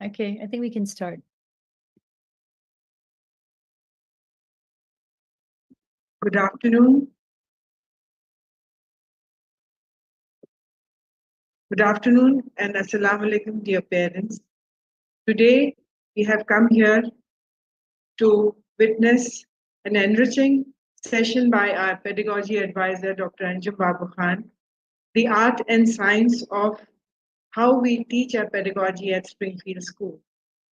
Okay, I think we can start. Good afternoon. Good afternoon and Assalamu alaikum, dear parents. Today, we have come here to witness an enriching session by our pedagogy advisor, Dr. Anjum Babukhan, the art and science of how we teach our pedagogy at Springfield School.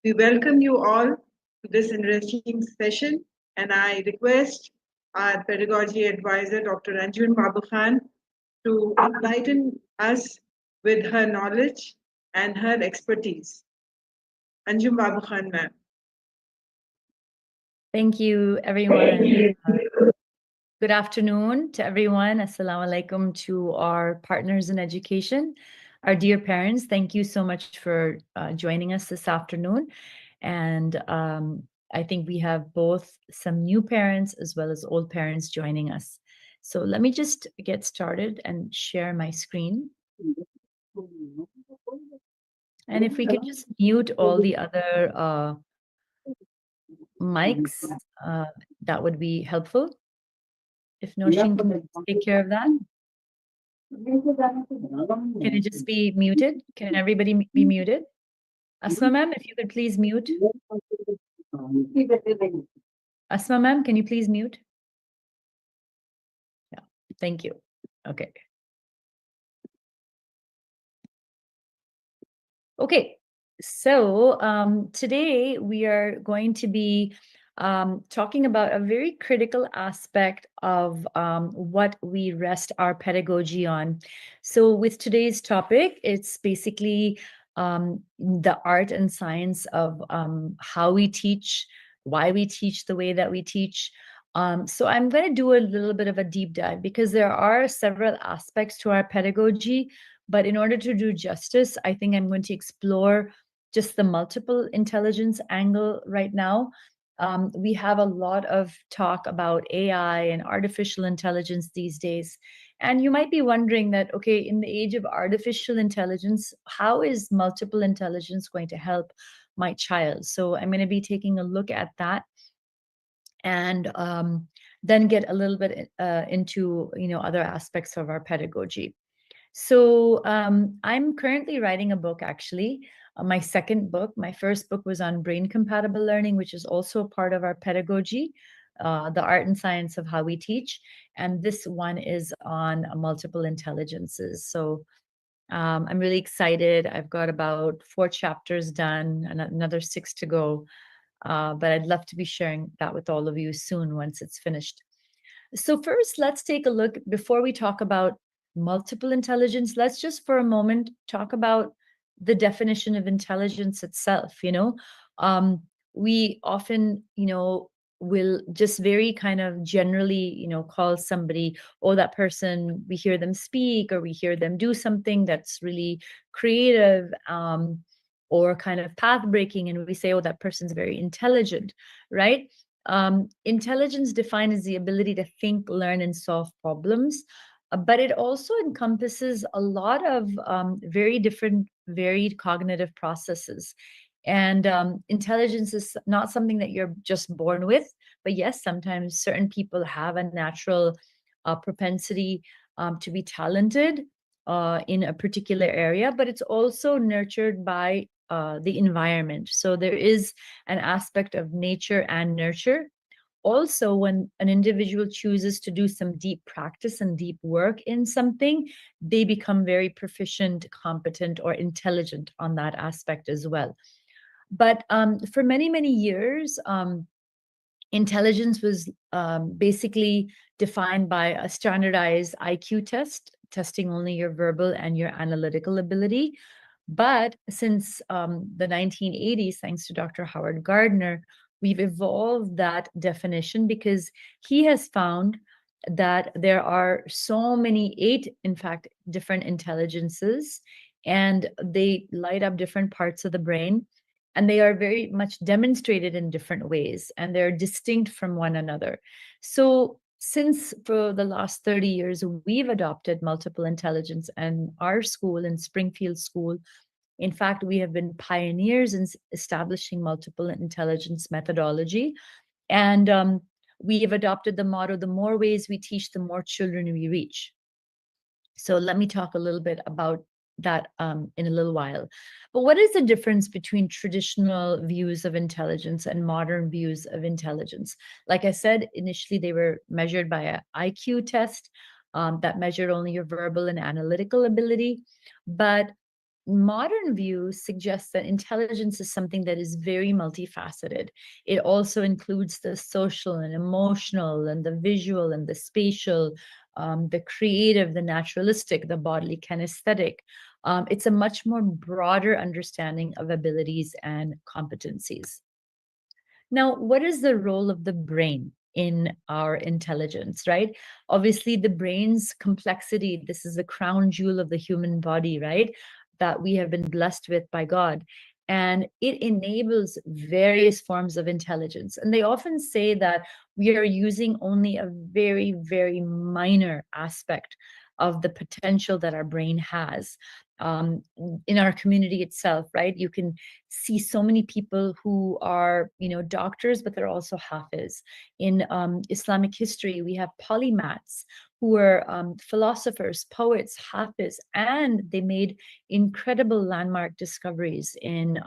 We welcome you all to this enriching session, and I request our pedagogy advisor, Dr. Anjum Babukhan, to enlighten us with her knowledge and her expertise. Anjum Babukhan, ma'am. Thank you, everyone. Good afternoon to everyone. Assalamu alaikum to our partners in education, our dear parents. Thank you so much for joining us this afternoon. And I think we have both some new parents as well as old parents joining us. So let me just get started and share my screen. And if we could just mute all the other mics, that would be helpful. If Nosheen can take care of that. Can it just be muted? Can everybody be muted? Asma ma'am, if you could please mute. Asma ma'am, can you please mute? Yeah, thank you. Okay. Okay, so today we are going to be talking about a very critical aspect of what we rest our pedagogy on. So with today's topic, it's basically the art and science of how we teach, why we teach the way that we teach. So I'm going to do a little bit of a deep dive because there are several aspects to our pedagogy. But in order to do justice, I think I'm going to explore just the multiple intelligence angle right now. We have a lot of talk about AI and artificial intelligence these days. And you might be wondering that, okay, in the age of artificial intelligence, how is multiple intelligence going to help my child? So I'm going to be taking a look at that and then get a little bit into other aspects of our pedagogy. So I'm currently writing a book, actually, my second book. My first book was on brain compatible learning, which is also a part of our pedagogy, the art and science of how we teach. And this one is on multiple intelligences. So I'm really excited. I've got about 4 chapters done and another 6 to go. But I'd love to be sharing that with all of you soon once it's finished. So first, let's take a look before we talk about multiple intelligence. Let's just for a moment talk about the definition of intelligence itself. We often, will just very kind of generally, call somebody, oh, that person, we hear them speak or we hear them do something that's really creative or kind of path breaking, and we say, oh, that person's very intelligent, right? Intelligence defined as the ability to think, learn, and solve problems, but it also encompasses a lot of very different, varied cognitive processes. And intelligence is not something that you're just born with, but yes, sometimes certain people have a natural propensity to be talented in a particular area, but it's also nurtured by the environment. So there is an aspect of nature and nurture. Also, when an individual chooses to do some deep practice and deep work in something, they become very proficient, competent, or intelligent on that aspect as well. But for many, many years, intelligence was basically defined by a standardized IQ test, testing only your verbal and your analytical ability. But since the 1980s, thanks to Dr. Howard Gardner, we've evolved that definition because he has found that there are so many, 8, in fact, different intelligences, and they light up different parts of the brain. And they are very much demonstrated in different ways, and they're distinct from one another. So since for the last 30 years, we've adopted multiple intelligence, and our school in Springfield School In fact, we have been pioneers in establishing multiple intelligence methodology. And we have adopted the motto, the more ways we teach, the more children we reach. So let me talk a little bit about that in a little while. But what is the difference between traditional views of intelligence and modern views of intelligence? Like I said, initially they were measured by an IQ test that measured only your verbal and analytical ability. But modern view suggests that intelligence is something that is very multifaceted. It also includes the social and emotional and the visual and the spatial, the creative, the naturalistic, the bodily kinesthetic. It's a much more broader understanding of abilities and competencies. Now, what is the role of the brain in our intelligence, right? Obviously, the brain's complexity, this is the crown jewel of the human body, right? That we have been blessed with by God. And it enables various forms of intelligence. And they often say that we are using only a very, very minor aspect of the potential that our brain has in our community itself, right? You can see so many people who are, doctors, but they're also hafiz. In Islamic history, we have polymaths who are philosophers, poets, hafiz, and they made incredible landmark discoveries in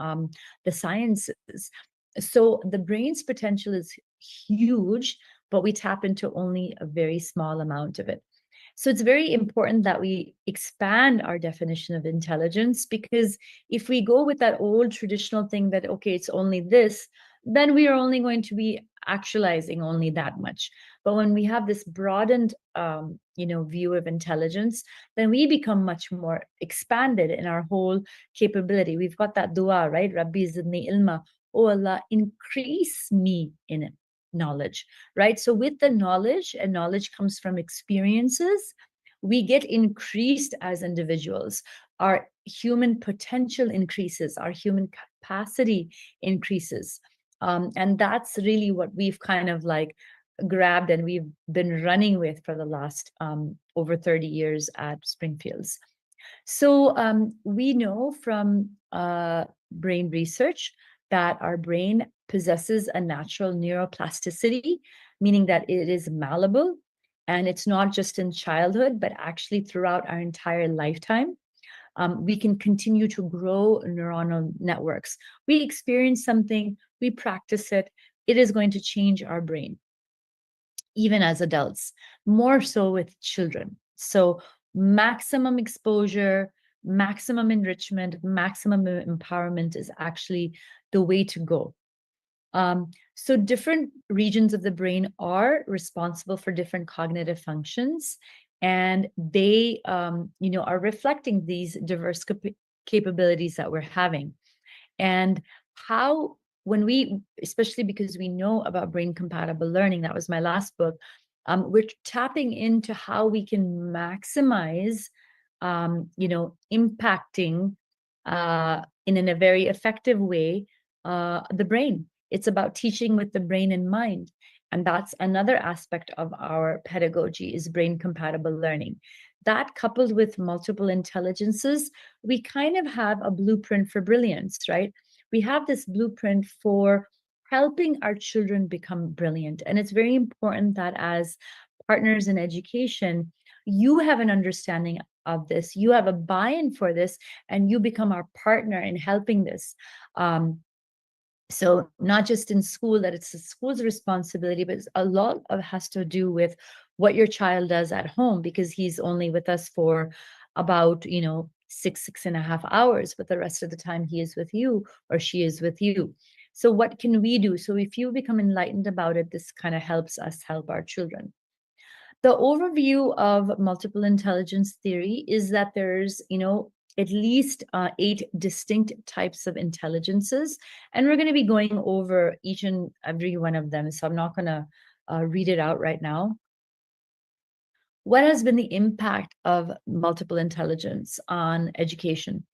the sciences. So the brain's potential is huge, but we tap into only a very small amount of it. So it's very important that we expand our definition of intelligence, because if we go with that old traditional thing that, okay, it's only this, then we are only going to be actualizing only that much. But when we have this broadened, view of intelligence, then we become much more expanded in our whole capability. We've got that dua, right? Rabbi zidni ilma. Oh Allah, increase me in it knowledge, right? So with the knowledge, and knowledge comes from experiences, we get increased as individuals. Our human potential increases, our human capacity increases. And that's really what we've kind of like grabbed and we've been running with for the last over 30 years at Springfields. So we know from brain research that our brain possesses a natural neuroplasticity, meaning that it is malleable, and it's not just in childhood, but actually throughout our entire lifetime. We can continue to grow neuronal networks. We experience something, we practice it, it is going to change our brain, even as adults, more so with children. So maximum exposure, maximum enrichment, maximum empowerment is actually the way to go. So different regions of the brain are responsible for different cognitive functions, and they, are reflecting these diverse capabilities that we're having. And how, when we, especially because we know about brain compatible learning, that was my last book, we're tapping into how we can maximize, impacting in a very effective way the brain. It's about teaching with the brain in mind. And that's another aspect of our pedagogy, is brain compatible learning. That, coupled with multiple intelligences, we kind of have a blueprint for brilliance, right? We have this blueprint for helping our children become brilliant. And it's very important that as partners in education, you have an understanding of this, you have a buy-in for this, and you become our partner in helping this. So not just in school, that it's the school's responsibility, but a lot of has to do with what your child does at home, because he's only with us for about, 6.5 hours, but the rest of the time he is with you or she is with you. So what can we do? So if you become enlightened about it, this kind of helps us help our children. The overview of multiple intelligence theory is that there's, at least 8 distinct types of intelligences. And we're going to be going over each and every one of them. So I'm not going to read it out right now. What has been the impact of multiple intelligence on education?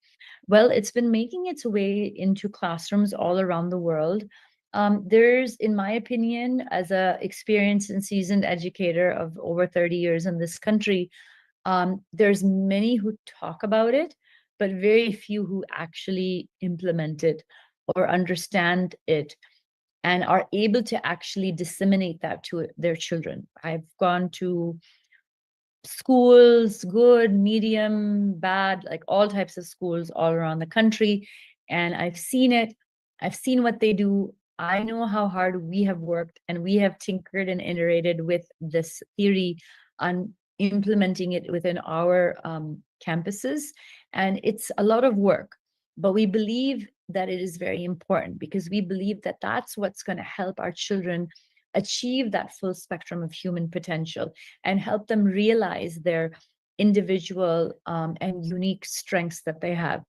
Well, it's been making its way into classrooms all around the world. There's, in my opinion, as a experienced and seasoned educator of over 30 years in this country, there's many who talk about it, but very few who actually implement it or understand it and are able to actually disseminate that to their children. I've gone to schools, good, medium, bad, like all types of schools all around the country. And I've seen it. I've seen what they do. I know how hard we have worked and we have tinkered and iterated with this theory on implementing it within our campuses. And it's a lot of work, but we believe that it is very important because we believe that that's what's going to help our children achieve that full spectrum of human potential and help them realize their individual and unique strengths that they have.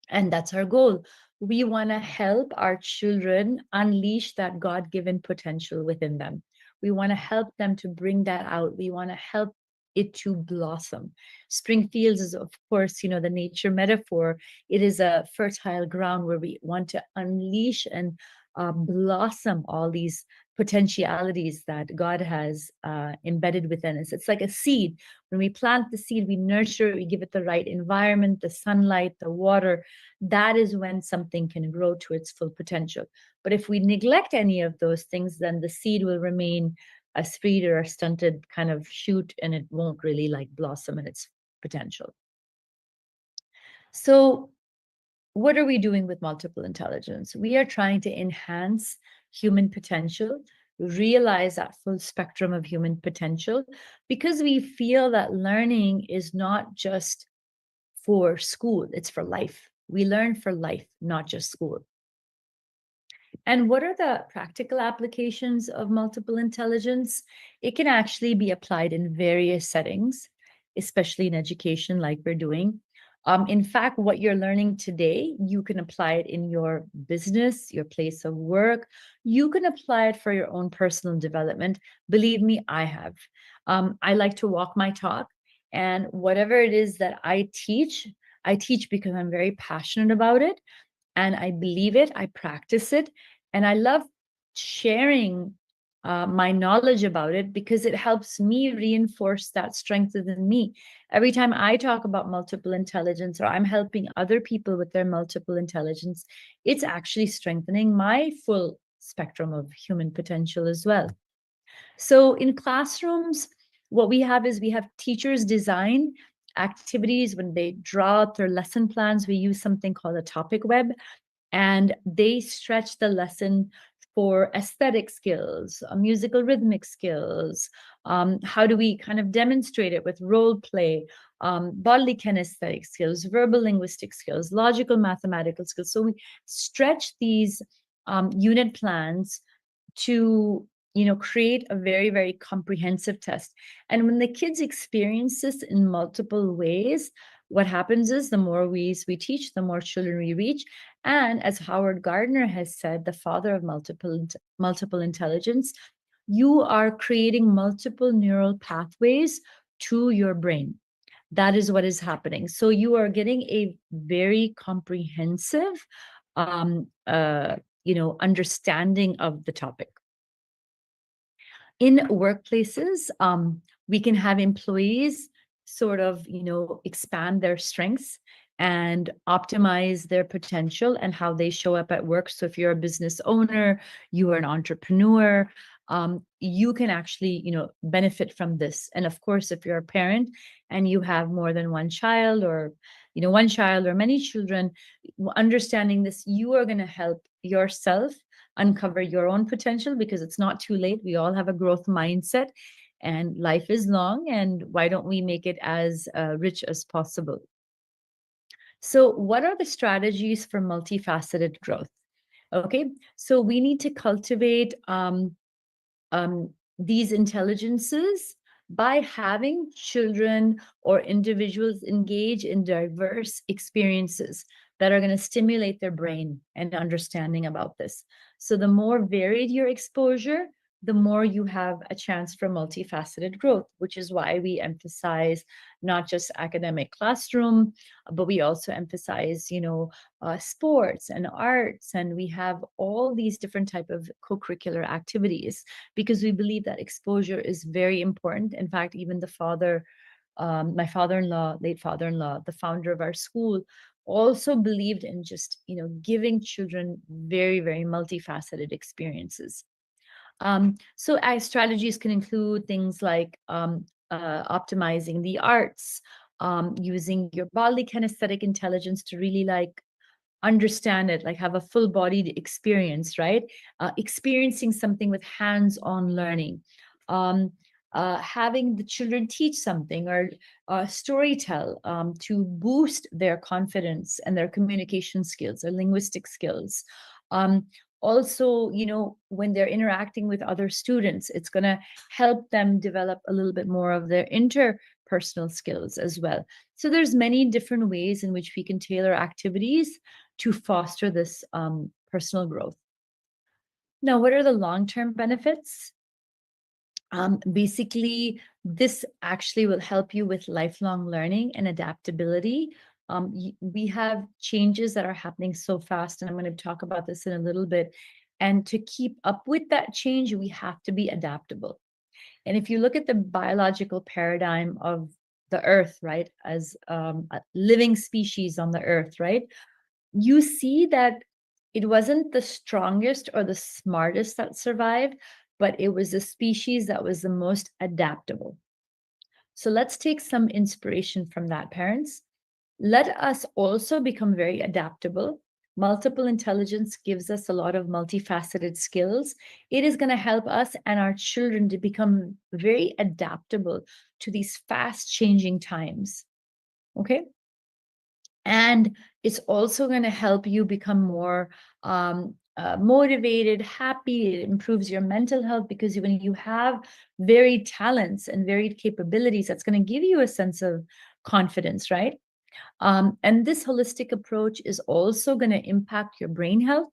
And that's our goal. We want to help our children unleash that God given potential within them. We want to help them to bring that out. We want to help it to blossom. Springfields is, of course, the nature metaphor. It is a fertile ground where we want to unleash and blossom all these potentialities that God has embedded within us. It's like a seed. When we plant the seed, we nurture it, we give it the right environment, the sunlight, the water. That is when something can grow to its full potential. But if we neglect any of those things, then the seed will remain a spread or a stunted kind of shoot, and it won't really like blossom in its potential. So what are we doing with multiple intelligence? We are trying to enhance human potential, realize that full spectrum of human potential, because we feel that learning is not just for school, it's for life. We learn for life, not just school. And what are the practical applications of multiple intelligence? It can actually be applied in various settings, especially in education, like we're doing. In fact, what you're learning today, you can apply it in your business, your place of work. You can apply it for your own personal development. Believe me, I have. I like to walk my talk, and whatever it is that I teach because I'm very passionate about it and I believe it, I practice it, and I love sharing my knowledge about it because it helps me reinforce that strength within me. Every time I talk about multiple intelligence or I'm helping other people with their multiple intelligence, it's actually strengthening my full spectrum of human potential as well. So in classrooms, what we have is we have teachers design activities. When they draw out their lesson plans, we use something called a topic web, and they stretch the lesson for aesthetic skills, musical rhythmic skills. How do we kind of demonstrate it with role play, bodily kinesthetic skills, verbal linguistic skills, logical mathematical skills. So we stretch these unit plans to create a very, very comprehensive test. And when the kids experience this in multiple ways, what happens is the more ways we teach, the more children we reach. And as Howard Gardner has said, the father of multiple intelligence, you are creating multiple neural pathways to your brain. That is what is happening. So you are getting a very comprehensive understanding of the topic. In workplaces, we can have employees sort of, expand their strengths and optimize their potential and how they show up at work. So if you're a business owner, you are an entrepreneur, you can actually, benefit from this. And of course, if you're a parent and you have more than one child or, one child or many children, understanding this, you are going to help yourself uncover your own potential because it's not too late. We all have a growth mindset and life is long. And why don't we make it as rich as possible? So, what are the strategies for multifaceted growth? Okay, so we need to cultivate these intelligences by having children or individuals engage in diverse experiences that are going to stimulate their brain and understanding about this. So the more varied your exposure, the more you have a chance for multifaceted growth, which is why we emphasize not just academic classroom, but we also emphasize, sports and arts, and we have all these different type of co-curricular activities because we believe that exposure is very important. In fact, even the father my father-in-law, late father-in-law, the founder of our school, also believed in just, giving children very, very multifaceted experiences. So our strategies can include things like optimizing the arts, using your bodily kinesthetic intelligence to really like understand it, like have a full bodied experience, right? Experiencing something with hands-on learning, um, having the children teach something or story tell to boost their confidence and their communication skills, their linguistic skills. Um, Also, when they're interacting with other students, it's going to help them develop a little bit more of their interpersonal skills as well. So there's many different ways in which we can tailor activities to foster this personal growth. Now, what are the long-term benefits? Basically, this actually will help you with lifelong learning and adaptability. We have changes that are happening so fast, and I'm going to talk about this in a little bit. And to keep up with that change, we have to be adaptable. And if you look at the biological paradigm of the earth, right, as a living species on the earth, right, you see that it wasn't the strongest or the smartest that survived, but it was the species that was the most adaptable. So let's take some inspiration from that, parents. Let us also become very adaptable. Multiple intelligence gives us a lot of multifaceted skills. It is going to help us and our children to become very adaptable to these fast changing times. Okay. And it's also going to help you become more motivated, happy. It improves your mental health because when you have varied talents and varied capabilities, that's going to give you a sense of confidence, right? And this holistic approach is also going to impact your brain health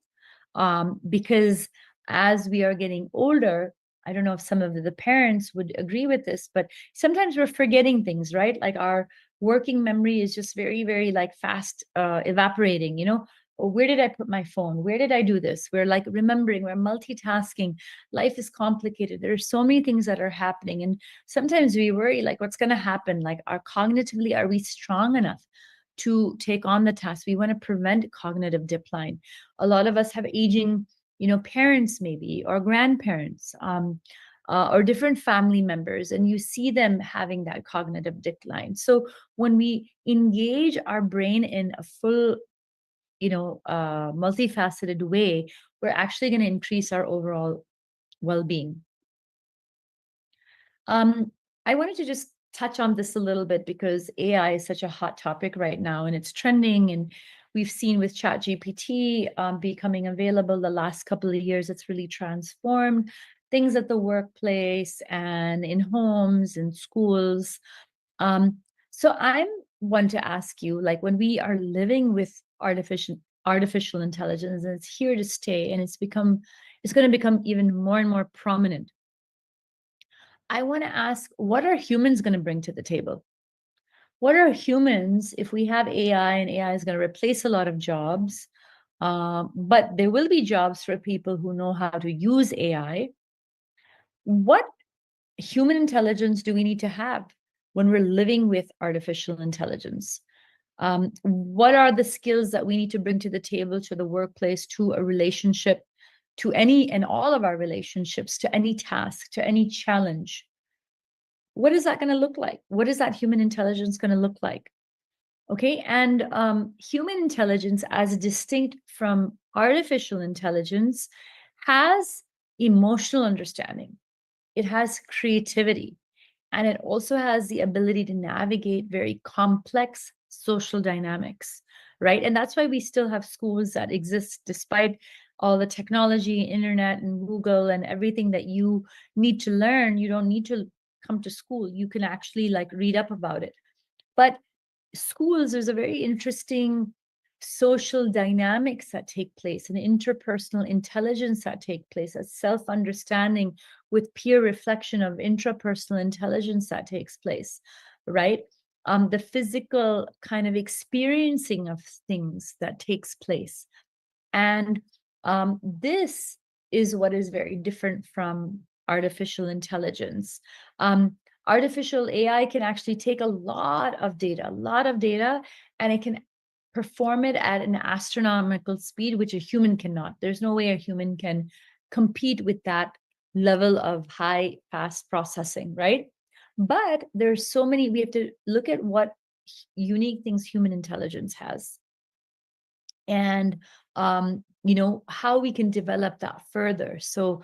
because as we are getting older, I don't know if some of the parents would agree with this, but sometimes we're forgetting things, right? Like our working memory is just very, very like fast evaporating, Or where did I put my phone? Where did I do this? We're like remembering, we're multitasking. Life is complicated. There are so many things that are happening. And sometimes we worry, like, what's going to happen? Like, cognitively, are we strong enough to take on the task? We want to prevent cognitive decline. A lot of us have aging parents maybe or grandparents or different family members, and you see them having that cognitive decline. So when we engage our brain in a full multifaceted way, we're actually going to increase our overall well-being. I wanted to just touch on this a little bit because AI is such a hot topic right now and it's trending, and we've seen with ChatGPT becoming available the last couple of years, it's really transformed things at the workplace and in homes and schools. So I'm want to ask you, like, when we are living with artificial intelligence, and it's here to stay, and it's going to become even more and more prominent. I want to ask, what are humans going to bring to the table? What are humans if we have AI and AI is going to replace a lot of jobs? But there will be jobs for people who know how to use AI. What human intelligence do we need to have when we're living with artificial intelligence? What are the skills that we need to bring to the table, to the workplace, to a relationship, to any and all of our relationships, to any task, to any challenge? What is that going to look like? What is that human intelligence going to look like? Okay. And human intelligence, as distinct from artificial intelligence, has emotional understanding, it has creativity, and it also has the ability to navigate very complex social dynamics, right? And that's why we still have schools that exist despite all the technology, internet, and Google, and everything that you need to learn. You don't need to come to school. You can actually like read up about it. But schools, there's a very interesting social dynamics that take place, and interpersonal intelligence that take place, a self-understanding with peer reflection of intrapersonal intelligence that takes place, right? The physical kind of experiencing of things that takes place. And this is what is very different from artificial intelligence. Artificial AI can actually take a lot of data, and it can perform it at an astronomical speed, which a human cannot. There's no way a human can compete with that level of high, fast processing, right? But there's so many, we have to look at what unique things human intelligence has. And how we can develop that further so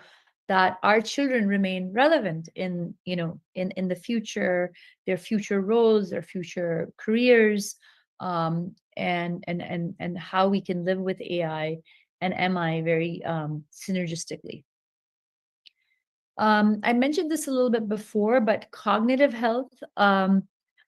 that our children remain relevant in the future, their future roles, their future careers, and how we can live with AI and MI very synergistically. I mentioned this a little bit before, but cognitive health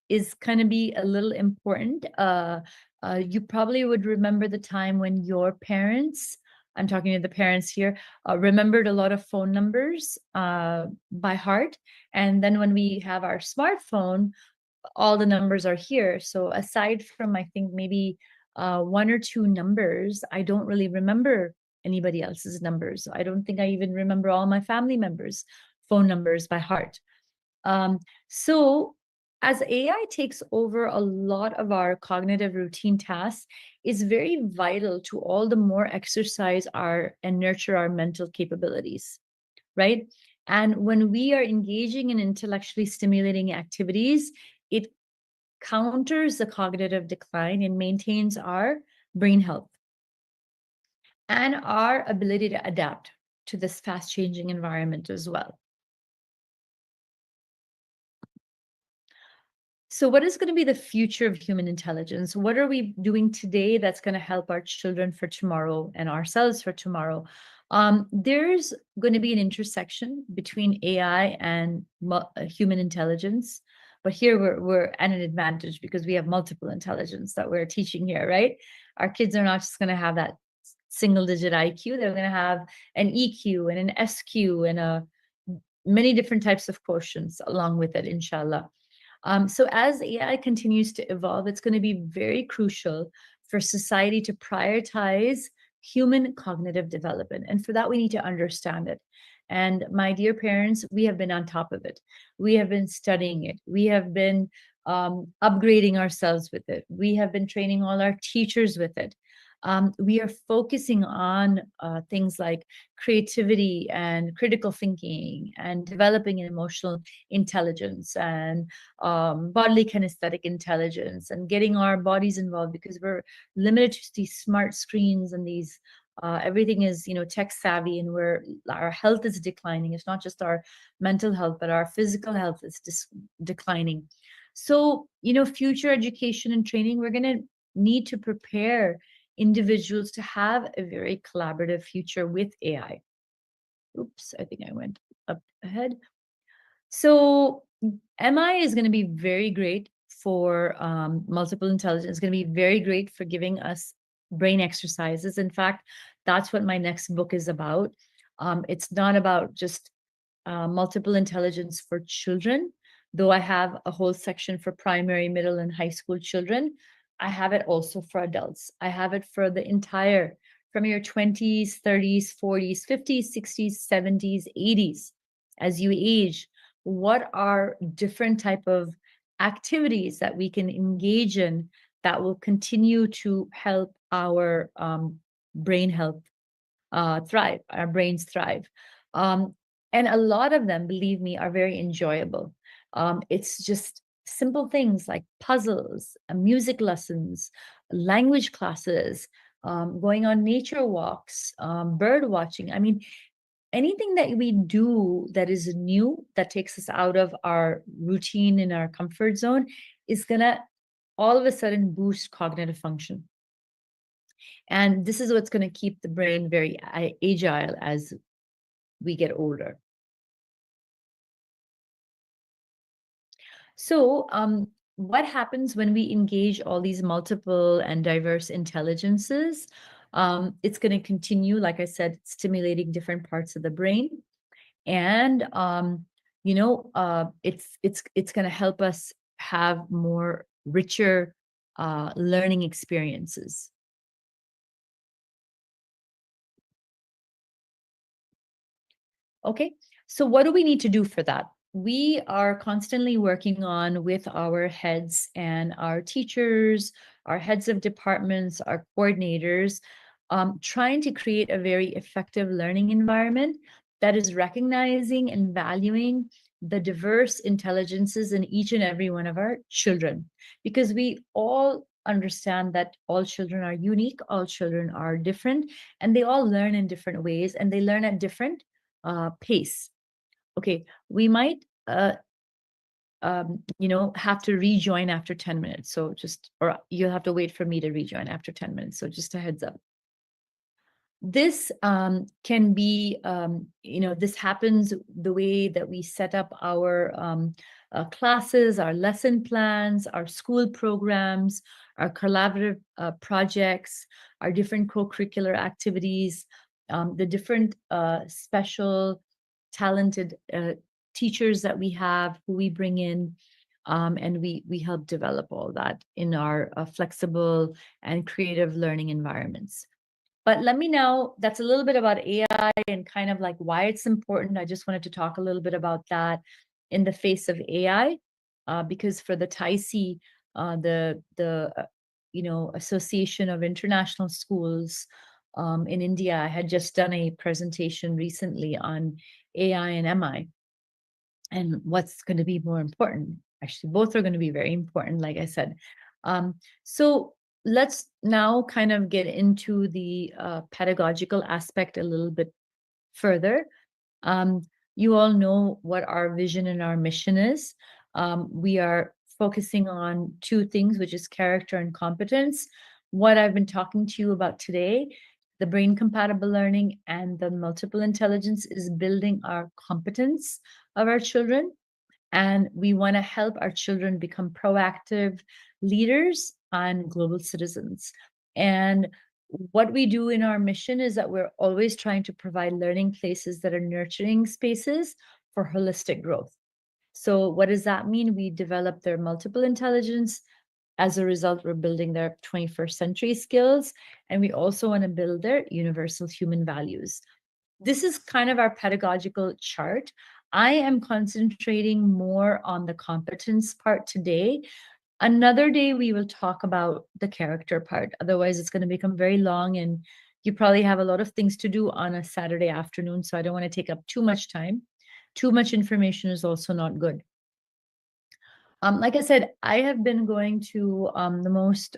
is going to be a little important. You probably would remember the time when your parents, I'm talking to the parents here, remembered a lot of phone numbers by heart. And then when we have our smartphone, all the numbers are here. So aside from, I think, maybe one or two numbers, I don't really remember anybody else's numbers. I don't think I even remember all my family members' phone numbers by heart. So as AI takes over a lot of our cognitive routine tasks, it's very vital to all the more exercise our and nurture our mental capabilities, right? And when we are engaging in intellectually stimulating activities, it counters the cognitive decline and maintains our brain health and our ability to adapt to this fast changing environment as well. So, what is going to be the future of human intelligence? What are we doing today that's going to help our children for tomorrow and ourselves for tomorrow? There's going to be an intersection between AI and human intelligence. But here we're at an advantage because we have multiple intelligence that we're teaching here, right? Our kids are not just going to have that single digit IQ, they're going to have an EQ and an SQ and many different types of quotients along with it, inshallah. So as AI continues to evolve, it's going to be very crucial for society to prioritize human cognitive development. And for that, we need to understand it. And my dear parents, we have been on top of it. We have been studying it. We have been upgrading ourselves with it. We have been training all our teachers with it. We are focusing on things like creativity and critical thinking and developing an emotional intelligence and bodily kinesthetic intelligence and getting our bodies involved because we're limited to these smart screens and these everything is tech savvy, and our health is declining. It's not just our mental health, but our physical health is declining. So future education and training, we're going to need to prepare individuals to have a very collaborative future with AI. Oops, I think I went up ahead. So MI is going to be very great for multiple intelligence. It's going to be very great for giving us brain exercises. In fact, that's what my next book is about. It's not about just multiple intelligence for children, though I have a whole section for primary, middle, and high school children. I have it also for adults. I have it for the entire, from your 20s, 30s, 40s, 50s, 60s, 70s, 80s. As you age, what are different type of activities that we can engage in that will continue to help our brain health thrive, our brains thrive. And a lot of them, believe me, are very enjoyable. It's just simple things like puzzles, music lessons, language classes, going on nature walks, bird watching. I mean, anything that we do that is new, that takes us out of our routine and our comfort zone, is going to all of a sudden boost cognitive function. And this is what's going to keep the brain very agile as we get older. So, what happens when we engage all these multiple and diverse intelligences? It's going to continue, like I said, stimulating different parts of the brain, and it's going to help us have more richer learning experiences. Okay, so what do we need to do for that? we are constantly working on with our heads and our teachers, our heads of departments, our coordinators, trying to create a very effective learning environment that is recognizing and valuing the diverse intelligences in each and every one of our children. Because we all understand that all children are unique, all children are different, and they all learn in different ways and they learn at different pace. Okay, we might have to rejoin after 10 minutes. So just, or you'll have to wait for me to rejoin after 10 minutes. So just a heads up. This can be, this happens the way that we set up our classes, our lesson plans, our school programs, our collaborative projects, our different co-curricular activities, the different special talented teachers that we have who we bring in, and we help develop all that in our flexible and creative learning environments. But let me now, that's a little bit about AI and kind of like why it's important. I just wanted to talk a little bit about that in the face of AI, because for the TIC, the Association of International Schools in India, I had just done a presentation recently on AI and MI and what's going to be more important. Actually, both are going to be very important, like I said. So let's now kind of get into the pedagogical aspect a little bit further. Um, you all know what our vision and our mission is. We are focusing on two things, which is character and competence. What I've been talking to you about today, the brain compatible learning and the multiple intelligence, is building our competence of our children. And we want to help our children become proactive leaders and global citizens. And what we do in our mission is that we're always trying to provide learning places that are nurturing spaces for holistic growth. So, what does that mean? We develop their multiple intelligence. As a result, we're building their 21st century skills, and we also want to build their universal human values. This is kind of our pedagogical chart. I am concentrating more on the competence part today. Another day, we will talk about the character part. Otherwise, it's going to become very long, and you probably have a lot of things to do on a Saturday afternoon. So I don't want to take up too much time. Too much information is also not good. Like I said, I have been going to the most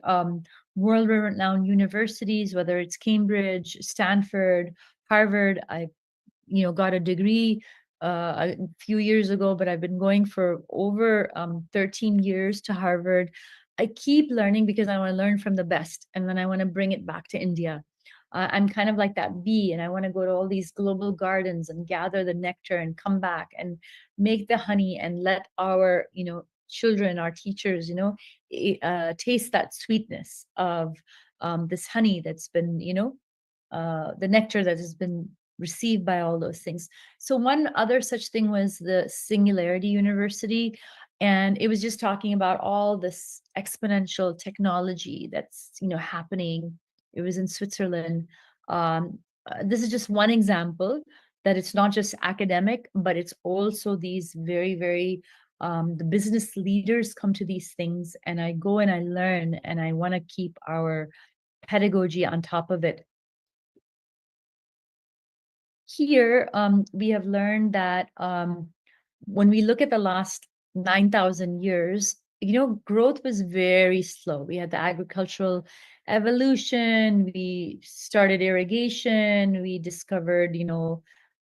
world-renowned universities, whether it's Cambridge, Stanford, Harvard. I got a degree a few years ago, but I've been going for over 13 years to Harvard. I keep learning because I want to learn from the best, and then I want to bring it back to India. I'm kind of like that bee, and I want to go to all these global gardens and gather the nectar and come back and make the honey and let our, children, our teachers, taste that sweetness of this honey that's been, the nectar that has been received by all those things. So one other such thing was the Singularity University, and it was just talking about all this exponential technology that's happening. It was in Switzerland. This is just one example that it's not just academic, but it's also these very, very the business leaders come to these things, and I go and I learn, and I want to keep our pedagogy on top of it. Here, we have learned that when we look at the last 9,000 years, growth was very slow. We had the agricultural evolution, we started irrigation, we discovered,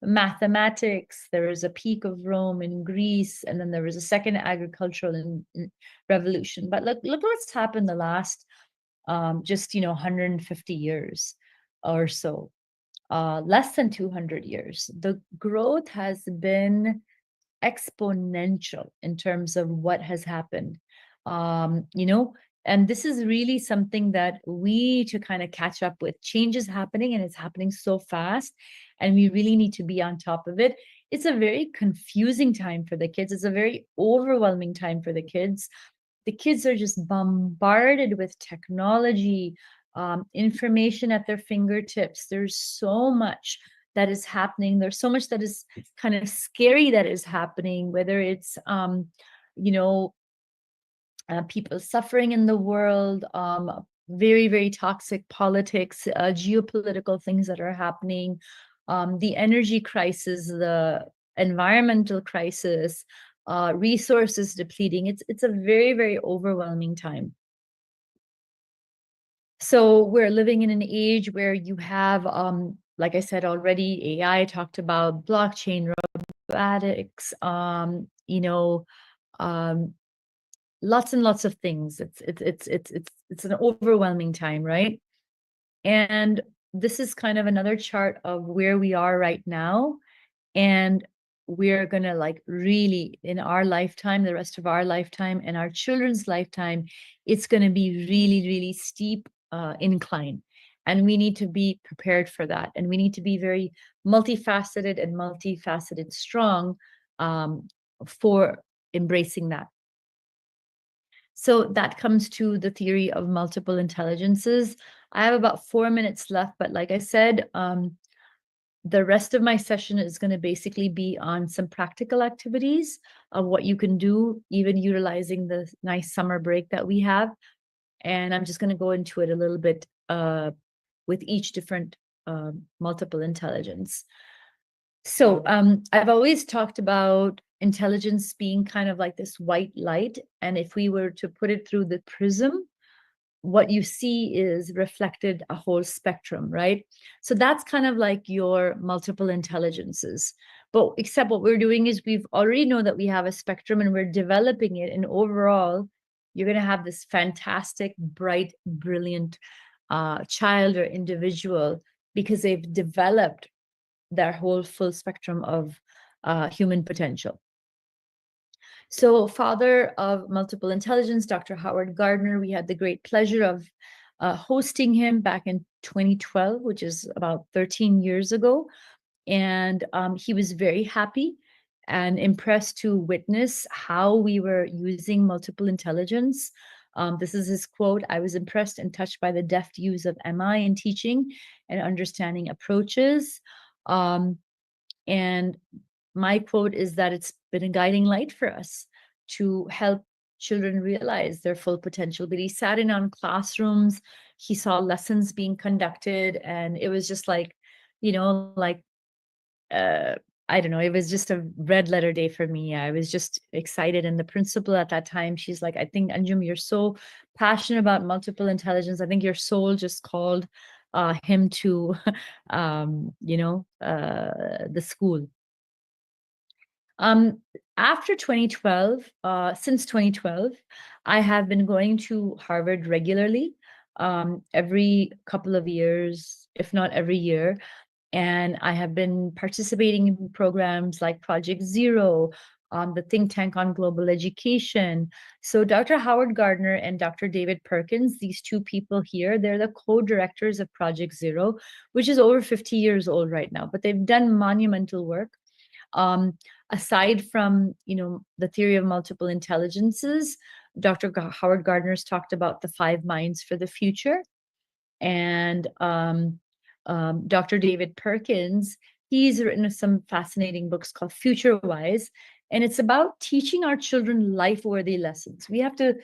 mathematics. There was a peak of Rome in Greece, and then there was a second agricultural revolution. But look what's happened the last just 150 years or so. Less than 200 years. The growth has been exponential in terms of what has happened. Um, you know, and this is really something that we need to kind of catch up with. Change is happening, and it's happening so fast, and we really need to be on top of it. It's a very confusing time for the kids. It's a very overwhelming time for the kids. The kids are just bombarded with technology, information at their fingertips. There's so much. that is happening. There's so much that is kind of scary that is happening, whether it's, you know, people suffering in the world, very, very toxic politics, geopolitical things that are happening, the energy crisis, the environmental crisis, resources depleting. It's a very, very overwhelming time. So we're living in an age where you have, like I said already, AI talked about blockchain, robotics, you know, um, lots and lots of things. It's an overwhelming time, right? And this is kind of another chart of where we are right now. And we're gonna like really in our lifetime, the rest of our lifetime and our children's lifetime, it's gonna be really, really steep incline. And we need to be prepared for that. And we need to be very multifaceted strong for embracing that. So that comes to the theory of multiple intelligences. I have about 4 minutes left, but like I said, the rest of my session is going to basically be on some practical activities of what you can do, even utilizing the nice summer break that we have. And I'm just going to go into it a little bit with each different multiple intelligence. So I've always talked about intelligence being kind of like this white light. And if we were to put it through the prism, what you see is reflected a whole spectrum, right? So that's kind of like your multiple intelligences. But except what we're doing is we've already know that we have a spectrum and we're developing it. And overall, you're going to have this fantastic, bright, brilliant child or individual because they've developed their whole full spectrum of human potential. So, father of multiple intelligence, Dr. Howard Gardner, we had the great pleasure of hosting him back in 2012, which is about 13 years ago. And he was very happy and impressed to witness how we were using multiple intelligence. This is his quote: "I was impressed and touched by the deft use of MI in teaching and understanding approaches." And my quote is that it's been a guiding light for us to help children realize their full potential. But he sat in on classrooms, he saw lessons being conducted, and it was just like, like, I don't know, it was just a red letter day for me. I was just excited. And the principal at that time, she's like, "I think, Anjum, you're so passionate about multiple intelligence. I think your soul just called him to, the school." Um, After 2012, since 2012, I have been going to Harvard regularly, every couple of years, if not every year. And I have been participating in programs like Project Zero, the think tank on global education. So Dr. Howard Gardner and Dr. David Perkins, these two people here, they're the co-directors of Project Zero, which is over 50 years old right now, but they've done monumental work. Aside from, the theory of multiple intelligences, Dr. Howard Gardner's talked about the 5 minds for the future. And Dr. David Perkins, he's written some fascinating books called Future Wise, and it's about teaching our children life-worthy lessons. We have to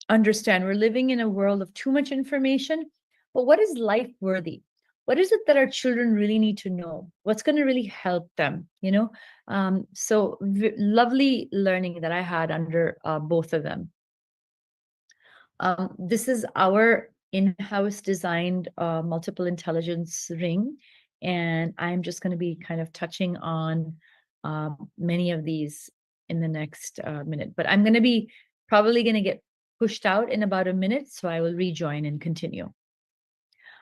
understand we're living in a world of too much information, but what is life-worthy? What is it that our children really need to know? What's going to really help them? So lovely learning that I had under both of them. This is our in-house designed multiple intelligence ring, and I'm just going to be kind of touching on many of these in the next minute. But I'm going to be probably going to get pushed out in about a minute, so I will rejoin and continue.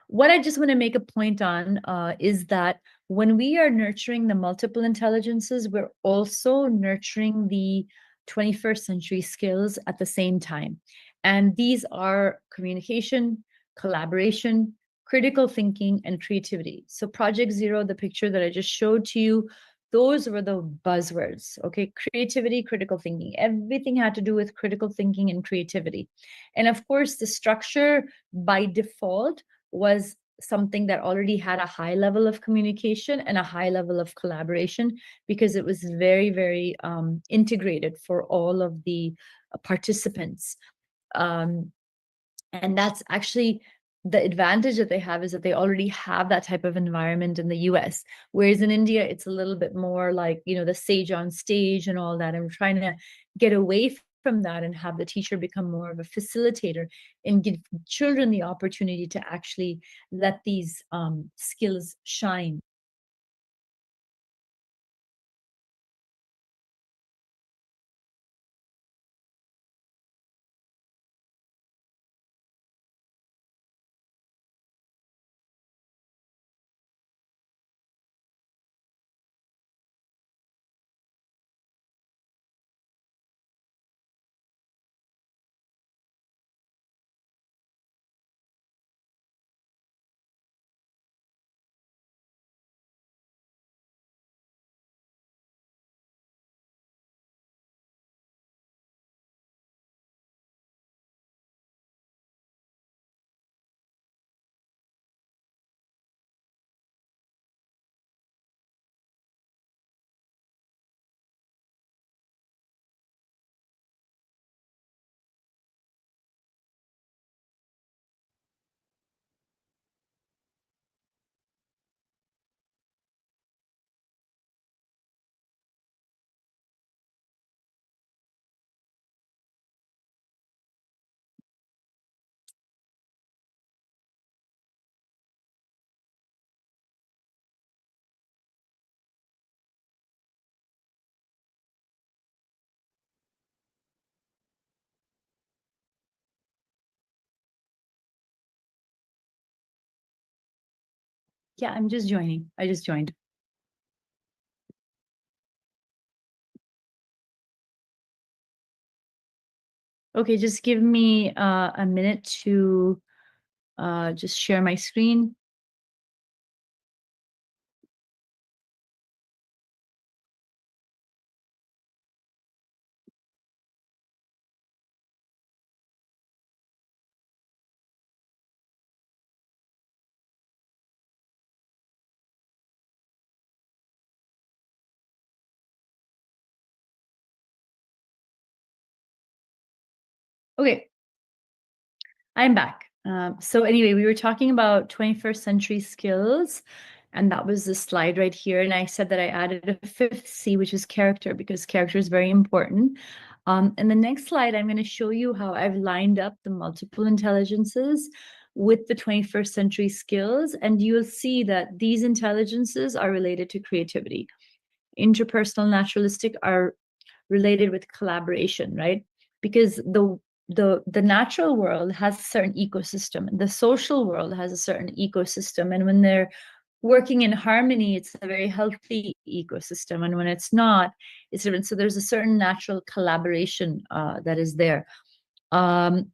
What I just want to make a point on is that when we are nurturing the multiple intelligences, we're also nurturing the 21st century skills at the same time. And these are communication, collaboration, critical thinking, and creativity. So Project Zero, the picture that I just showed to you, those were the buzzwords, okay? Creativity, critical thinking, everything had to do with critical thinking and creativity. And of course, the structure by default was something that already had a high level of communication and a high level of collaboration, because it was very, very integrated for all of the participants. Um, and that's actually the advantage that they have, is that they already have that type of environment in the US. Whereas in India, it's a little bit more like, the sage on stage and all that. And we're trying to get away from that and have the teacher become more of a facilitator and give children the opportunity to actually let these skills shine. Yeah, I'm just joining. I just joined. Okay, just give me a minute to just share my screen. Okay, I'm back. So anyway, we were talking about 21st century skills, and that was the slide right here. And I said that I added a fifth C, which is character, because character is very important. And the next slide, I'm going to show you how I've lined up the multiple intelligences with the 21st century skills. And you'll see that these intelligences are related to creativity. Interpersonal, naturalistic are related with collaboration, right? Because the natural world has a certain ecosystem, and the social world has a certain ecosystem, and when they're working in harmony, it's a very healthy ecosystem, and when it's not, it's different. So there's a certain natural collaboration that is there. And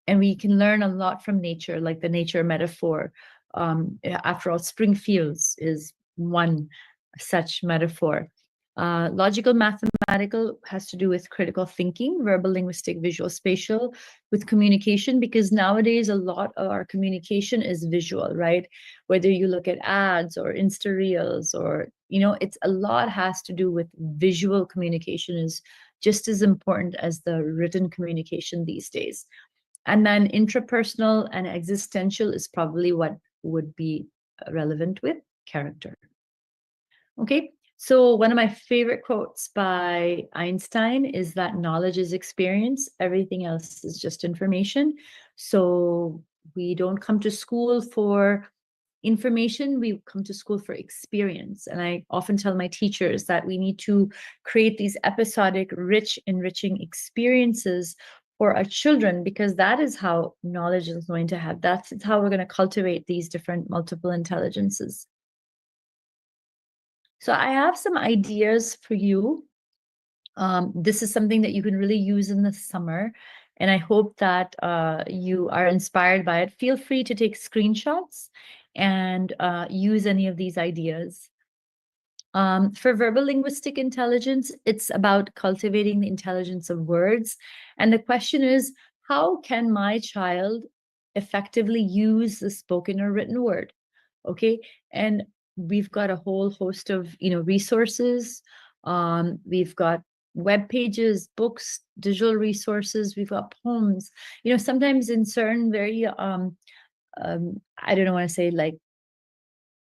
we can learn a lot from nature, like the nature metaphor. After all, Springfields is one such metaphor. Logical, mathematical has to do with critical thinking, verbal, linguistic, visual, spatial, with communication, because nowadays a lot of our communication is visual, right? Whether you look at ads or Insta Reels, or, it's a lot has to do with visual communication, is just as important as the written communication these days. And then intrapersonal and existential is probably what would be relevant with character. Okay, so one of my favorite quotes by Einstein is that knowledge is experience, everything else is just information. So we don't come to school for information, we come to school for experience. And I often tell my teachers that we need to create these episodic, rich, enriching experiences for our children, because that is how knowledge is going to have. That's how we're going to cultivate these different multiple intelligences. So I have some ideas for you. This is something that you can really use in the summer, and I hope that you are inspired by it. Feel free to take screenshots and use any of these ideas. For verbal linguistic intelligence, it's about cultivating the intelligence of words. And the question is, how can my child effectively use the spoken or written word. Okay. And we've got a whole host of, resources. We've got web pages, books, digital resources. We've got poems. Sometimes in certain very, I don't know want to say like,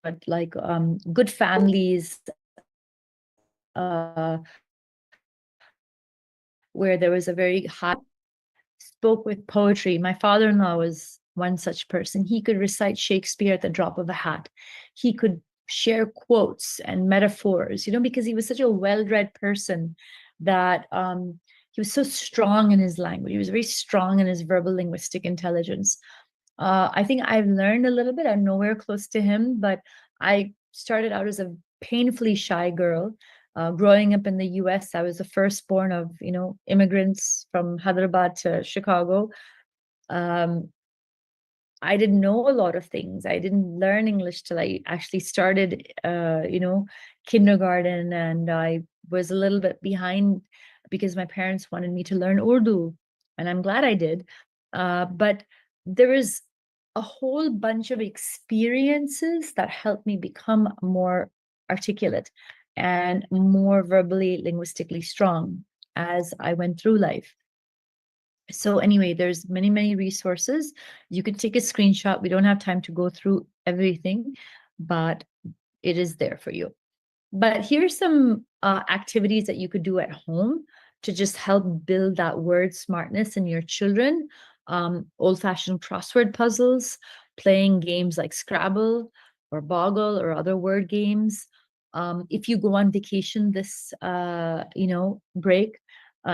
but like good families, where there was a very high spoke with poetry. My father-in-law was one such person. He could recite Shakespeare at the drop of a hat. He could share quotes and metaphors, because he was such a well-read person that he was so strong in his language. He was very strong in his verbal linguistic intelligence. I think I've learned a little bit. I'm nowhere close to him, but I started out as a painfully shy girl. Growing up in the US, I was the firstborn of, immigrants from Hyderabad to Chicago. Um, I didn't know a lot of things. I didn't learn English till I actually started, kindergarten, and I was a little bit behind because my parents wanted me to learn Urdu, and I'm glad I did. But there was a whole bunch of experiences that helped me become more articulate and more verbally, linguistically strong as I went through life. So anyway, there's many, many resources. You can take a screenshot. We don't have time to go through everything, but it is there for you. But here's some activities that you could do at home to just help build that word smartness in your children. Old-fashioned crossword puzzles, playing games like Scrabble or Boggle or other word games. If you go on vacation this, break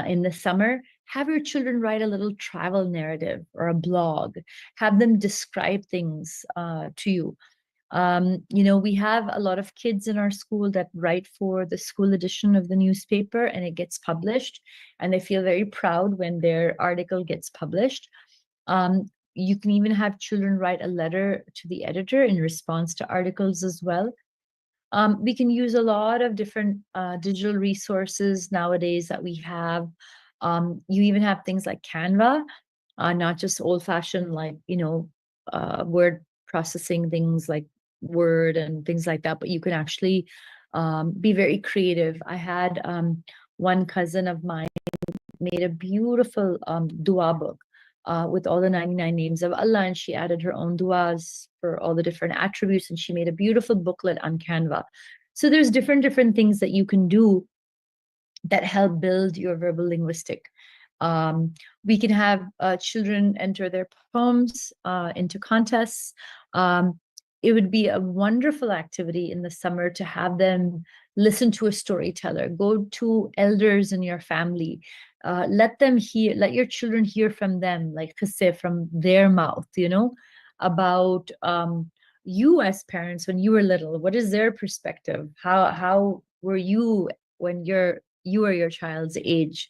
in the summer, have your children write a little travel narrative or a blog. Have them describe things to you. We have a lot of kids in our school that write for the school edition of the newspaper, and it gets published, and they feel very proud when their article gets published. You can even have children write a letter to the editor in response to articles as well. We can use a lot of different digital resources nowadays that we have. You even have things like Canva, not just old-fashioned like, word processing things like Word and things like that, but you can actually be very creative. I had one cousin of mine made a beautiful dua book with all the 99 names of Allah, and she added her own duas for all the different attributes, and she made a beautiful booklet on Canva. So there's different things that you can do that help build your verbal linguistic. We can have children enter their poems into contests. It would be a wonderful activity in the summer to have them listen to a storyteller, go to elders in your family, let your children hear from them, like say from their mouth, about you as parents when you were little. What is their perspective? How were you when you were your child's age?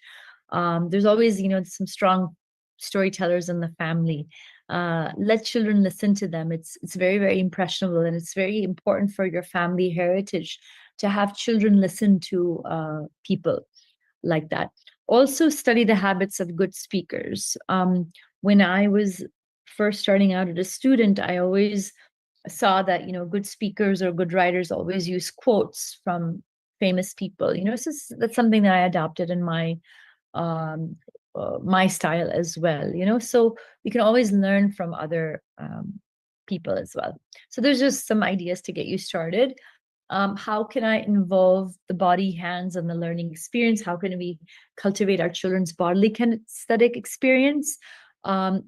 There's always, some strong storytellers in the family. Let children listen to them. It's very, very impressionable, and it's very important for your family heritage to have children listen to people like that. Also, study the habits of good speakers. When I was first starting out as a student, I always saw that, good speakers or good writers always use quotes from famous people. That's something that I adopted in um, my style as well. So we can always learn from other people as well. So there's just some ideas to get you started. How can I involve the body, hands, and the learning experience? How can we cultivate our children's bodily kinesthetic experience?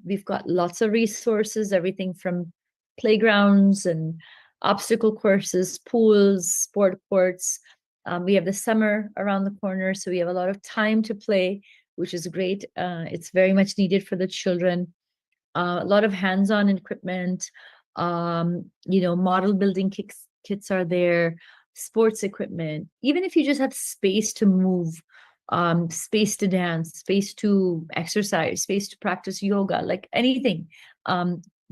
We've got lots of resources, everything from playgrounds and obstacle courses, pools, sport courts. We have the summer around the corner, so we have a lot of time to play, which is great. It's very much needed for the children. A lot of hands-on equipment, model building kits are there, sports equipment. Even if you just have space to move, space to dance, space to exercise, space to practice yoga, like anything.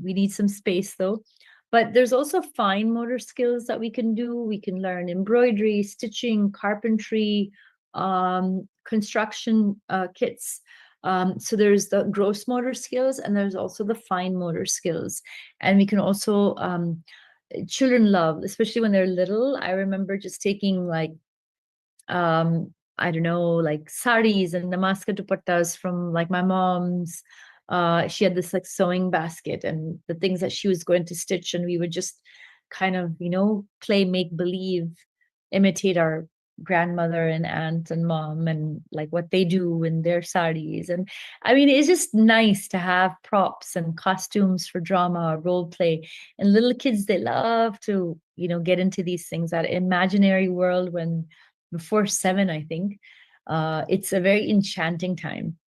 We need some space though. But there's also fine motor skills that we can do. We can learn embroidery, stitching, carpentry, construction kits. So there's the gross motor skills and there's also the fine motor skills. And we can also, children love, especially when they're little. I remember just taking like, I don't know, like saris and namaskar dupattas from like my mom's. She had this like sewing basket and the things that she was going to stitch, and we would just kind of, play make believe, imitate our grandmother and aunt and mom and like what they do in their saris. And I mean, it's just nice to have props and costumes for drama, role play. And little kids, they love to, get into these things, that imaginary world when before 7, I think. It's a very enchanting time.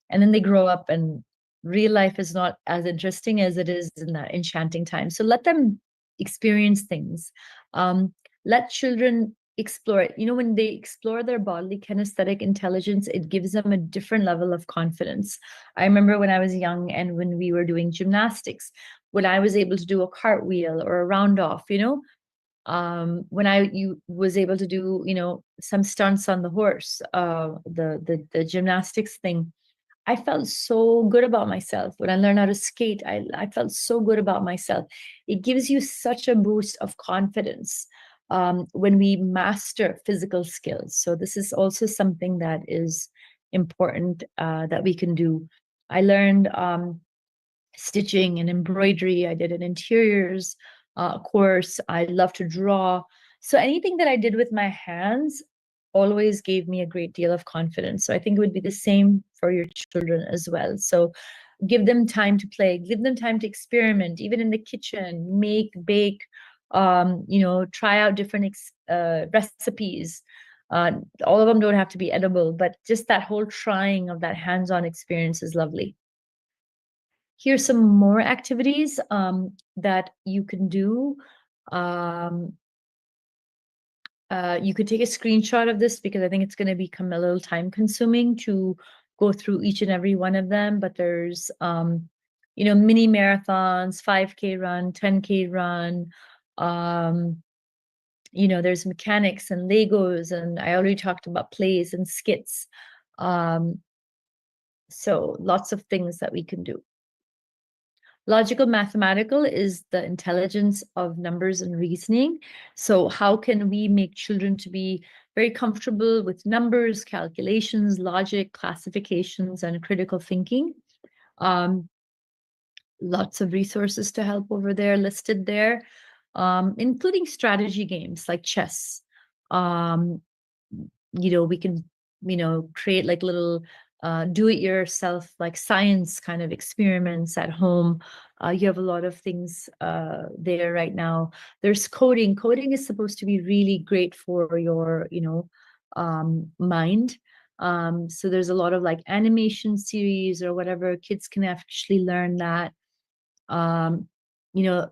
And then they grow up and real life is not as interesting as it is in that enchanting time. So let them experience things. Let children explore it. When they explore their bodily kinesthetic intelligence, it gives them a different level of confidence. I remember when I was young and when we were doing gymnastics, when I was able to do a cartwheel or a round off, when I was able to do some stunts on the horse, the gymnastics thing, I felt so good about myself. When I learned how to skate, I felt so good about myself. It gives you such a boost of confidence when we master physical skills. So this is also something that is important that we can do. I learned stitching and embroidery. I did an interiors course. I love to draw. So anything that I did with my hands always gave me a great deal of confidence. So I think it would be the same for your children as well. So give them time to play, give them time to experiment, even in the kitchen, make, bake, try out different recipes. All of them don't have to be edible, but just that whole trying of that hands-on experience is lovely. Here's some more activities that you can do. You could take a screenshot of this because I think it's going to become a little time consuming to go through each and every one of them. But there's, mini marathons, 5K run, 10K run. There's mechanics and Legos, and I already talked about plays and skits. So lots of things that we can do. Logical mathematical is the intelligence of numbers and reasoning. So how can we make children to be very comfortable with numbers, calculations, logic, classifications, and critical thinking? Lots of resources to help over there listed there, including strategy games like chess. We can, create like little do-it-yourself, like science kind of experiments at home. You have a lot of things there right now. There's coding. Coding is supposed to be really great for your, mind. So there's a lot of like animation series or whatever. Kids can actually learn that. Um, you know,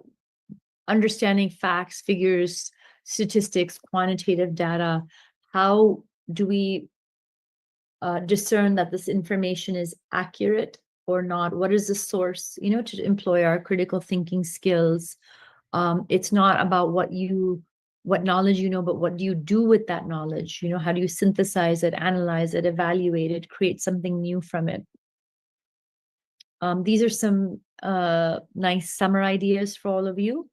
Understanding facts, figures, statistics, quantitative data. How do we discern that this information is accurate or not? What is the source, to employ our critical thinking skills? It's not about what knowledge you know, but what do you do with that knowledge? How do you synthesize it, analyze it, evaluate it, create something new from it? These are some nice summer ideas for all of you.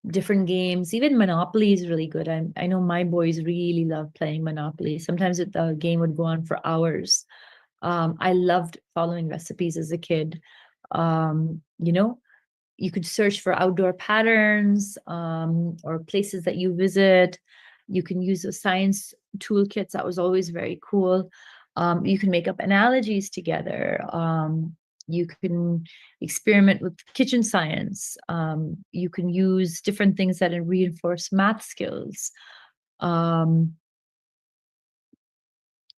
Different games, even Monopoly is really good. I know my boys really love playing Monopoly. Sometimes the game would go on for hours. I loved following recipes as a kid. You could search for outdoor patterns or places that you visit. You can use the science toolkits. That was always very cool. You can make up analogies together. You can experiment with kitchen science. You can use different things that reinforce math skills.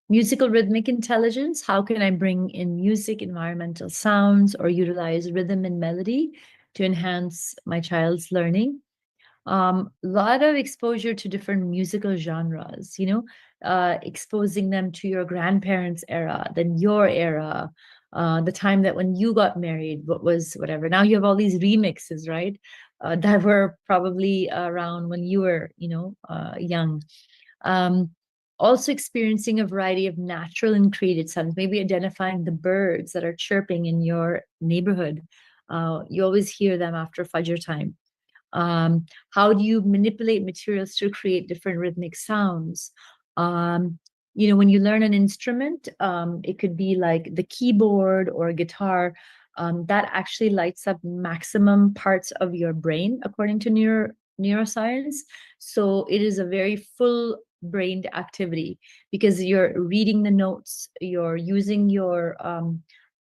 Musical rhythmic intelligence. How can I bring in music, environmental sounds, or utilize rhythm and melody to enhance my child's learning? A lot of exposure to different musical genres, exposing them to your grandparents' era, then your era, the time that when you got married, what was whatever. Now you have all these remixes, right? That were probably around when you were, young. Also experiencing a variety of natural and created sounds, maybe identifying the birds that are chirping in your neighborhood. You always hear them after Fajr time. How do you manipulate materials to create different rhythmic sounds? Um, when you learn an instrument, it could be like the keyboard or a guitar. That actually lights up maximum parts of your brain, according to neuroscience. So it is a very full brained activity because you're reading the notes, you're using your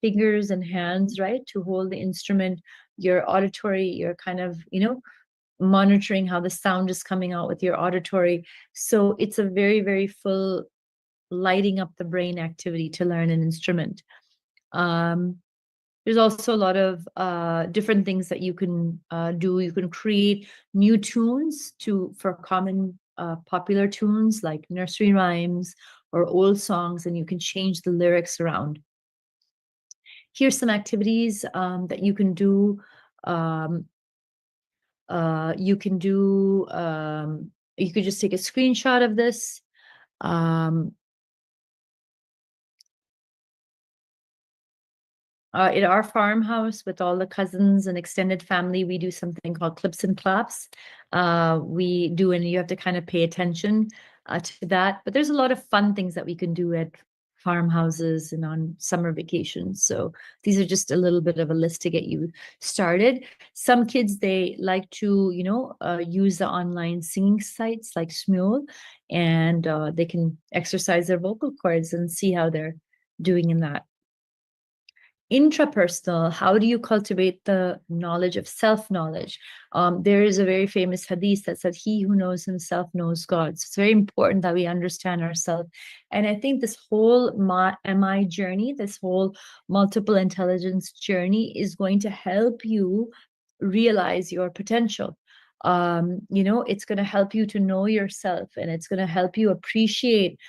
fingers and hands, right, to hold the instrument. Your auditory, you're kind of, monitoring how the sound is coming out with your auditory. So it's a very, very full lighting up the brain activity to learn an instrument. There's also a lot of different things that you can do. You can create new tunes for common popular tunes like nursery rhymes or old songs, and you can change the lyrics around. Here's some activities that you can do. You can do, you could just take a screenshot of this. In our farmhouse with all the cousins and extended family, we do something called clips and claps. We do, and you have to kind of pay attention to that. But there's a lot of fun things that we can do at farmhouses and on summer vacations. So these are just a little bit of a list to get you started. Some kids, they like to, use the online singing sites like Smule, and they can exercise their vocal cords and see how they're doing in that. Intrapersonal, how do you cultivate the knowledge of self-knowledge? There is a very famous hadith that said, he who knows himself knows God. So it's very important that we understand ourselves. And I think this whole MI journey, this whole multiple intelligence journey is going to help you realize your potential. It's going to help you to know yourself, and it's going to help you appreciate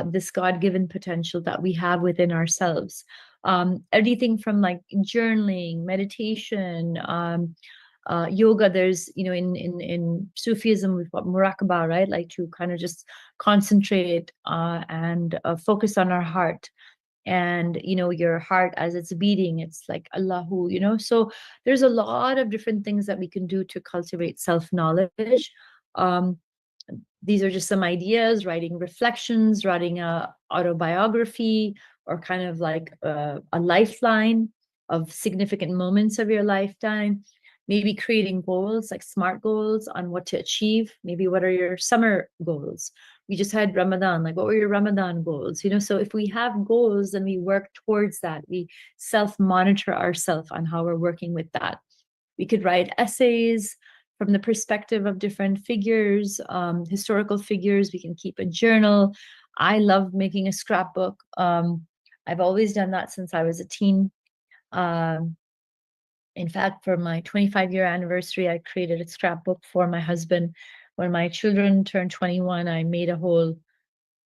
this God-given potential that we have within ourselves. Everything from like journaling, meditation, yoga. There's, in Sufism, we've got muraqabah, right? Like to kind of just concentrate and focus on our heart. And your heart as it's beating, it's like Allahu. So there's a lot of different things that we can do to cultivate self-knowledge. These are just some ideas: writing reflections, writing a autobiography, or kind of like a lifeline of significant moments of your lifetime. Maybe creating goals, like SMART goals on what to achieve. Maybe what are your summer goals? We just had Ramadan, like what were your Ramadan goals? So if we have goals, then we work towards that. We self-monitor ourselves on how we're working with that. We could write essays from the perspective of different figures, historical figures. We can keep a journal. I love making a scrapbook. I've always done that since I was a teen. In fact, for my 25-year anniversary, I created a scrapbook for my husband. When my children turned 21, I made a whole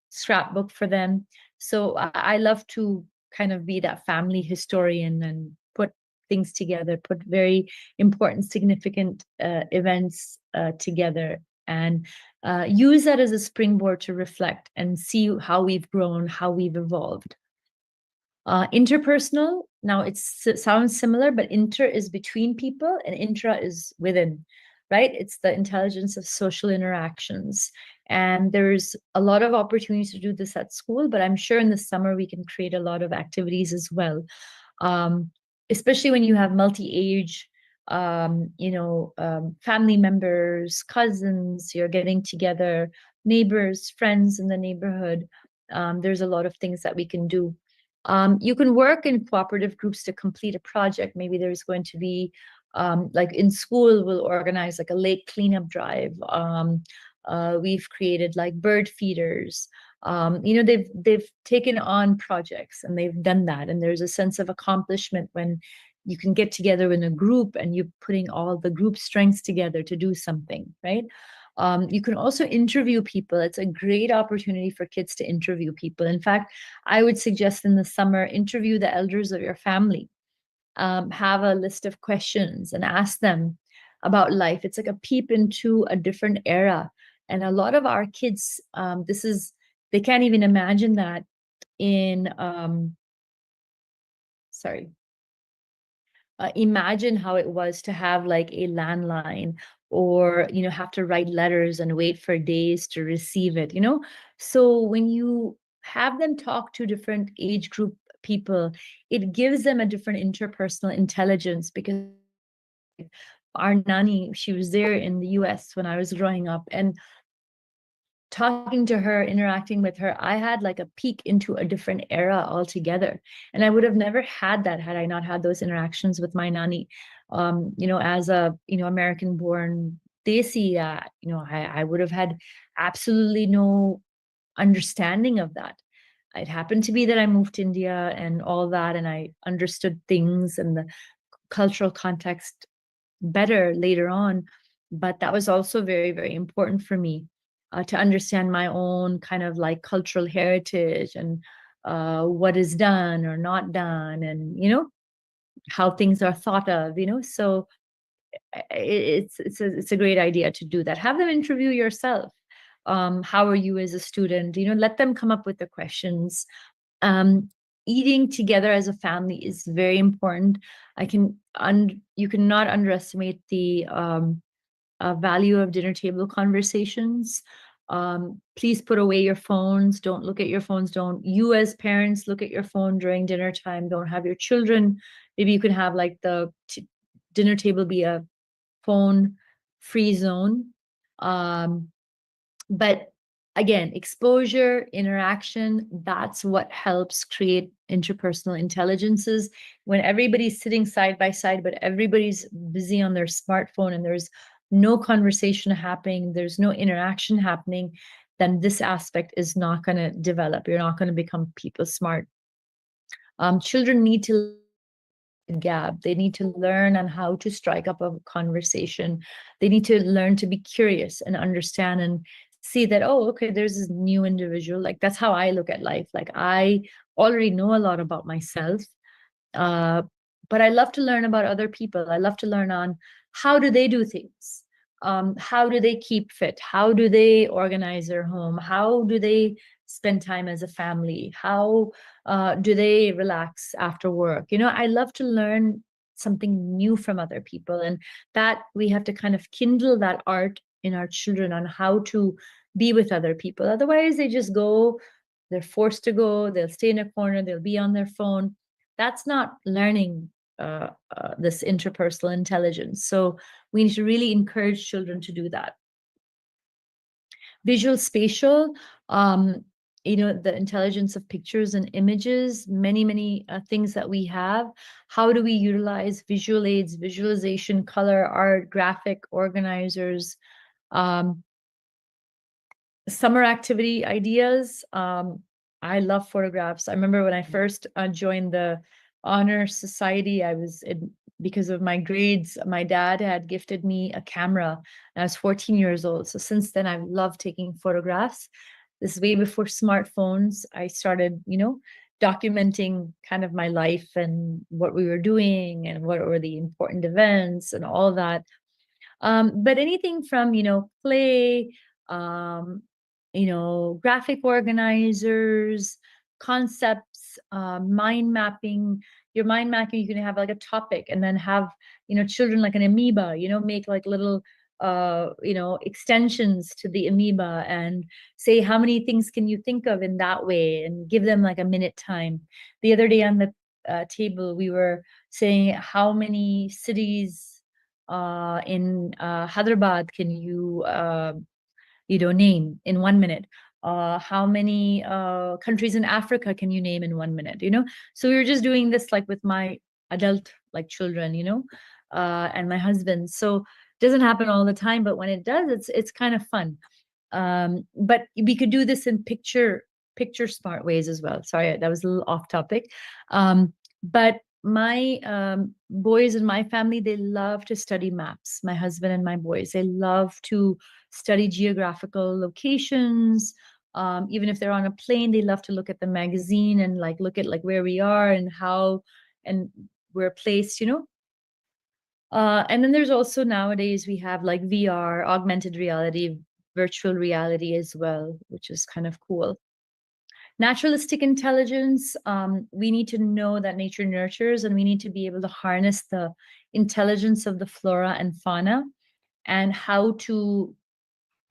scrapbook for them. So I love to kind of be that family historian and put things together, put very important, significant events together, and use that as a springboard to reflect and see how we've grown, how we've evolved. Interpersonal, now it sounds similar, but inter is between people and intra is within, right? It's the intelligence of social interactions. And there's a lot of opportunities to do this at school, but I'm sure in the summer we can create a lot of activities as well. Especially when you have multi-age, family members, cousins, you're getting together, neighbors, friends in the neighborhood. There's a lot of things that we can do. You can work in cooperative groups to complete a project. Maybe there's going to be, like in school, we'll organize like a lake cleanup drive. We've created like bird feeders. They've taken on projects and they've done that. And there's a sense of accomplishment when you can get together in a group and you're putting all the group strengths together to do something, right? You can also interview people. It's a great opportunity for kids to interview people. In fact, I would suggest in the summer, interview the elders of your family. Have a list of questions and ask them about life. It's like a peep into a different era. And a lot of our kids, this is They can't even imagine that in sorry, imagine how it was to have like a landline, or have to write letters and wait for days to receive it. So when you have them talk to different age group people, it gives them a different interpersonal intelligence. Because our nanny, she was there in the US when I was growing up, and talking to her, interacting with her, I had like a peek into a different era altogether. And I would have never had that had I not had those interactions with my nanny. As a, American born Desi, I would have had absolutely no understanding of that. It happened to be that I moved to India and all that, and I understood things and the cultural context better later on. But that was also very, very important for me, to understand my own kind of like cultural heritage, and what is done or not done, and how things are thought of. So it's a great idea to do that. Have them interview yourself. How are you as a student? Let them come up with the questions. um, Eating together as a family is very important. You cannot underestimate the value of dinner table conversations. Please put away your phones. Don't look at your phones. Don't you, as parents, look at your phone during dinner time. Don't have your children. Maybe you can have like the dinner table be a phone free zone. Um, but again, exposure, interaction, that's what helps create interpersonal intelligences. When everybody's sitting side by side, but everybody's busy on their smartphone, and there's no conversation happening, there's no interaction happening, then this aspect is not going to develop. You're not going to become people smart. Children need to gap. They need to learn on how to strike up a conversation. They need to learn to be curious and understand and see that, oh, okay, there's this new individual. Like, that's how I look at life. Like, I already know a lot about myself. Uh, but I love to learn about other people. I love to learn on how do they do things? How do they keep fit? How do they organize their home? How do they spend time as a family? How do they relax after work? I love to learn something new from other people, and that we have to kind of kindle that art in our children on how to be with other people. Otherwise, they just go, they're forced to go, they'll stay in a corner, they'll be on their phone. That's not learning this interpersonal intelligence. So we need to really encourage children to do that. Visual spatial, the intelligence of pictures and images, many things that we have. How do we utilize visual aids, visualization, color, art, graphic organizers, um, summer activity ideas? I love photographs. I remember when I first joined the honor society, because of my grades, my dad had gifted me a camera, and I was 14 years old. So since then, I've loved taking photographs. This is way before smartphones. I started, documenting kind of my life and what we were doing and what were the important events and all that. But anything from, play, um, graphic organizers, concepts, mind mapping. Your mind mapping, you can have like a topic, and then have, children like an amoeba, make like little, extensions to the amoeba, and say, how many things can you think of in that way, and give them like a minute time. The other day on the table, we were saying, how many cities in Hyderabad can you name in 1 minute? How many countries in Africa can you name in 1 minute? So we were just doing this like with my adult like children, and my husband. So it doesn't happen all the time, but when it does, it's kind of fun. But we could do this in picture smart ways as well. Sorry, that was a little off topic. But my boys in my family, they love to study maps. My husband and my boys, they love to study geographical locations. Even if they're on a plane, they love to look at the magazine and like look at like where we are and how and we're placed. And then there's also nowadays we have like VR, augmented reality, virtual reality as well, which is kind of cool. Naturalistic intelligence, we need to know that nature nurtures, and we need to be able to harness the intelligence of the flora and fauna and how to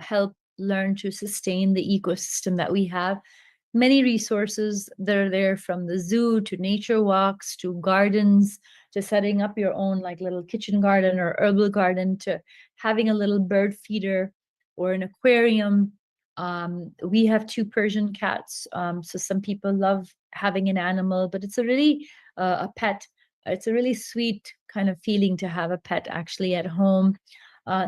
help learn to sustain the ecosystem that we have. Many resources that are there, from the zoo to nature walks to gardens to setting up your own like little kitchen garden or herbal garden to having a little bird feeder or an aquarium. We have two Persian cats. So some people love having an animal, but it's a really a pet. It's a really sweet kind of feeling to have a pet actually at home.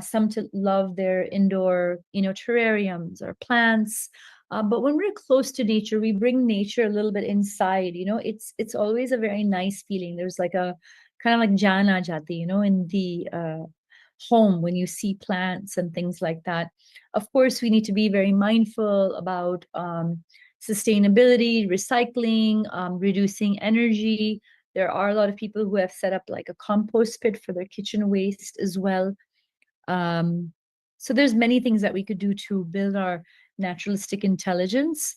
Some to love their indoor, terrariums or plants. But when we're close to nature, we bring nature a little bit inside. It's always a very nice feeling. There's like a kind of like jana jati, in the home when you see plants and things like that. Of course, we need to be very mindful about sustainability, recycling, reducing energy. There are a lot of people who have set up like a compost pit for their kitchen waste as well. So there's many things that we could do to build our naturalistic intelligence,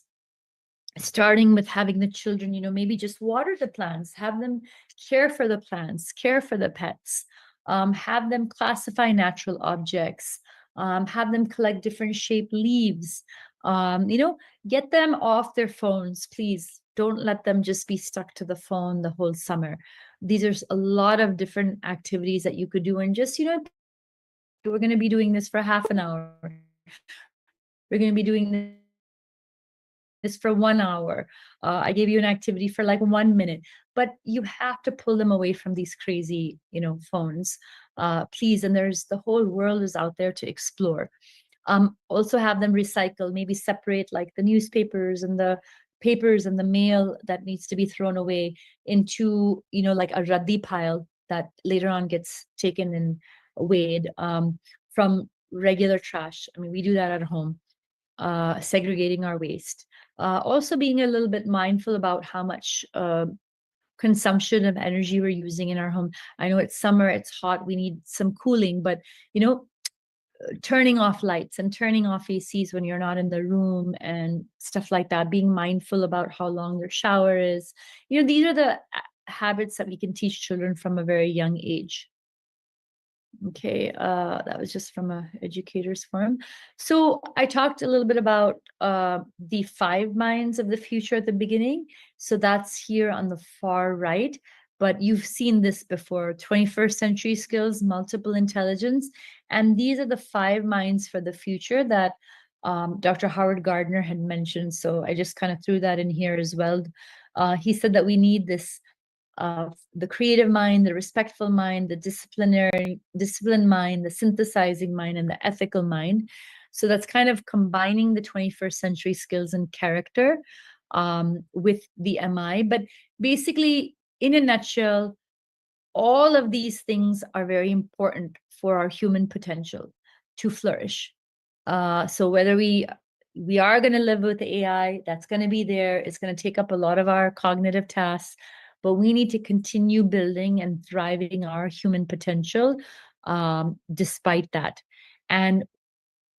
starting with having the children, maybe just water the plants, have them care for the plants, care for the pets, have them classify natural objects, have them collect different shaped leaves, get them off their phones, please. Don't let them just be stuck to the phone the whole summer. These are a lot of different activities that you could do, and just, we're going to be doing this for half an hour. We're going to be doing this for 1 hour. I gave you an activity for like 1 minute, but you have to pull them away from these crazy, phones, please. And there's the whole world is out there to explore. Also have them recycle, maybe separate like the newspapers and the papers and the mail that needs to be thrown away into, like a raddi pile that later on gets taken and weighed, from regular trash. I mean, we do that at home, segregating our waste. Also being a little bit mindful about how much consumption of energy we're using in our home. I know it's summer, it's hot, we need some cooling, but turning off lights and turning off ACs when you're not in the room and stuff like that, being mindful about how long their shower is. These are the habits that we can teach children from a very young age. Okay, that was just from a educators forum. So I talked a little bit about the 5 minds of the future at the beginning. So that's here on the far right, but you've seen this before: 21st century skills, multiple intelligence. And these are the 5 minds for the future that Dr. Howard Gardner had mentioned. So I just kind of threw that in here as well. He said that we need this the creative mind, the respectful mind, the disciplined mind, the synthesizing mind, and the ethical mind. So that's kind of combining the 21st century skills and character with the MI. But basically, in a nutshell, all of these things are very important for our human potential to flourish. So whether we are going to live with AI, that's going to be there. It's going to take up a lot of our cognitive tasks, but we need to continue building and thriving our human potential despite that. And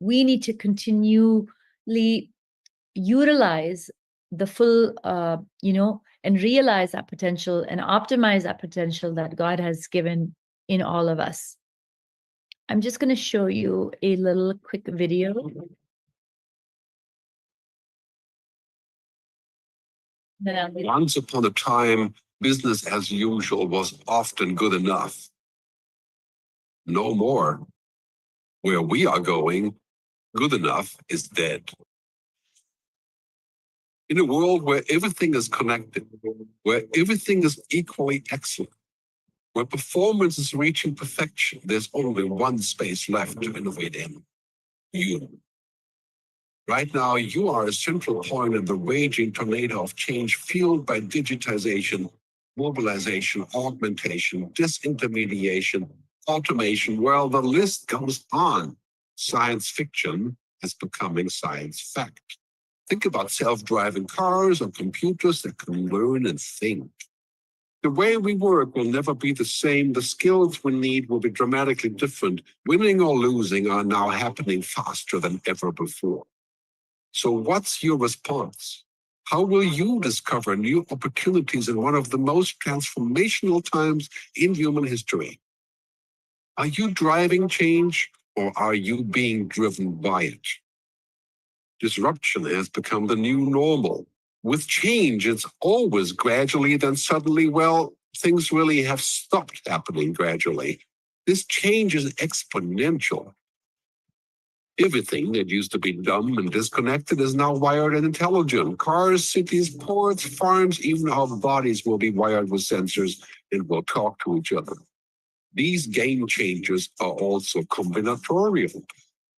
we need to continually utilize the full, and realize that potential and optimize that potential that God has given in all of us. I'm just going to show you a little quick video. Once upon a time, business as usual was often good enough. No more. Where we are going, good enough is dead. In a world where everything is connected, where everything is equally excellent, where performance is reaching perfection, there's only one space left to innovate in: you. Right now, you are a central point in the raging tornado of change fueled by digitization, mobilization, augmentation, disintermediation, automation. Well, the list goes on. Science fiction is becoming science fact. Think about self-driving cars or computers that can learn and think. The way we work will never be the same. The skills we need will be dramatically different. Winning or losing are now happening faster than ever before. So what's your response? How will you discover new opportunities in one of the most transformational times in human history? Are you driving change or are you being driven by it? Disruption has become the new normal. With change, it's always gradually, then suddenly, well, things really have stopped happening gradually. This change is exponential. Everything that used to be dumb and disconnected is now wired and intelligent. Cars, cities, ports, farms, even our bodies will be wired with sensors and will talk to each other. These game changers are also combinatorial.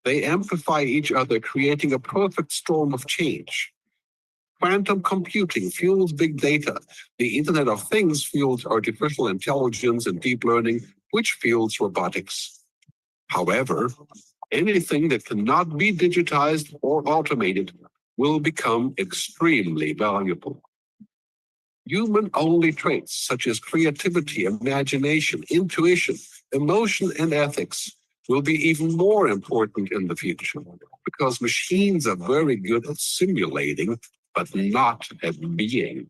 They amplify each other, creating a perfect storm of change. Quantum computing fuels big data. The Internet of Things fuels artificial intelligence and deep learning, which fuels robotics. However, anything that cannot be digitized or automated will become extremely valuable. Human-only traits such as creativity, imagination, intuition, emotion, and ethics will be even more important in the future because machines are very good at simulating, but not at being.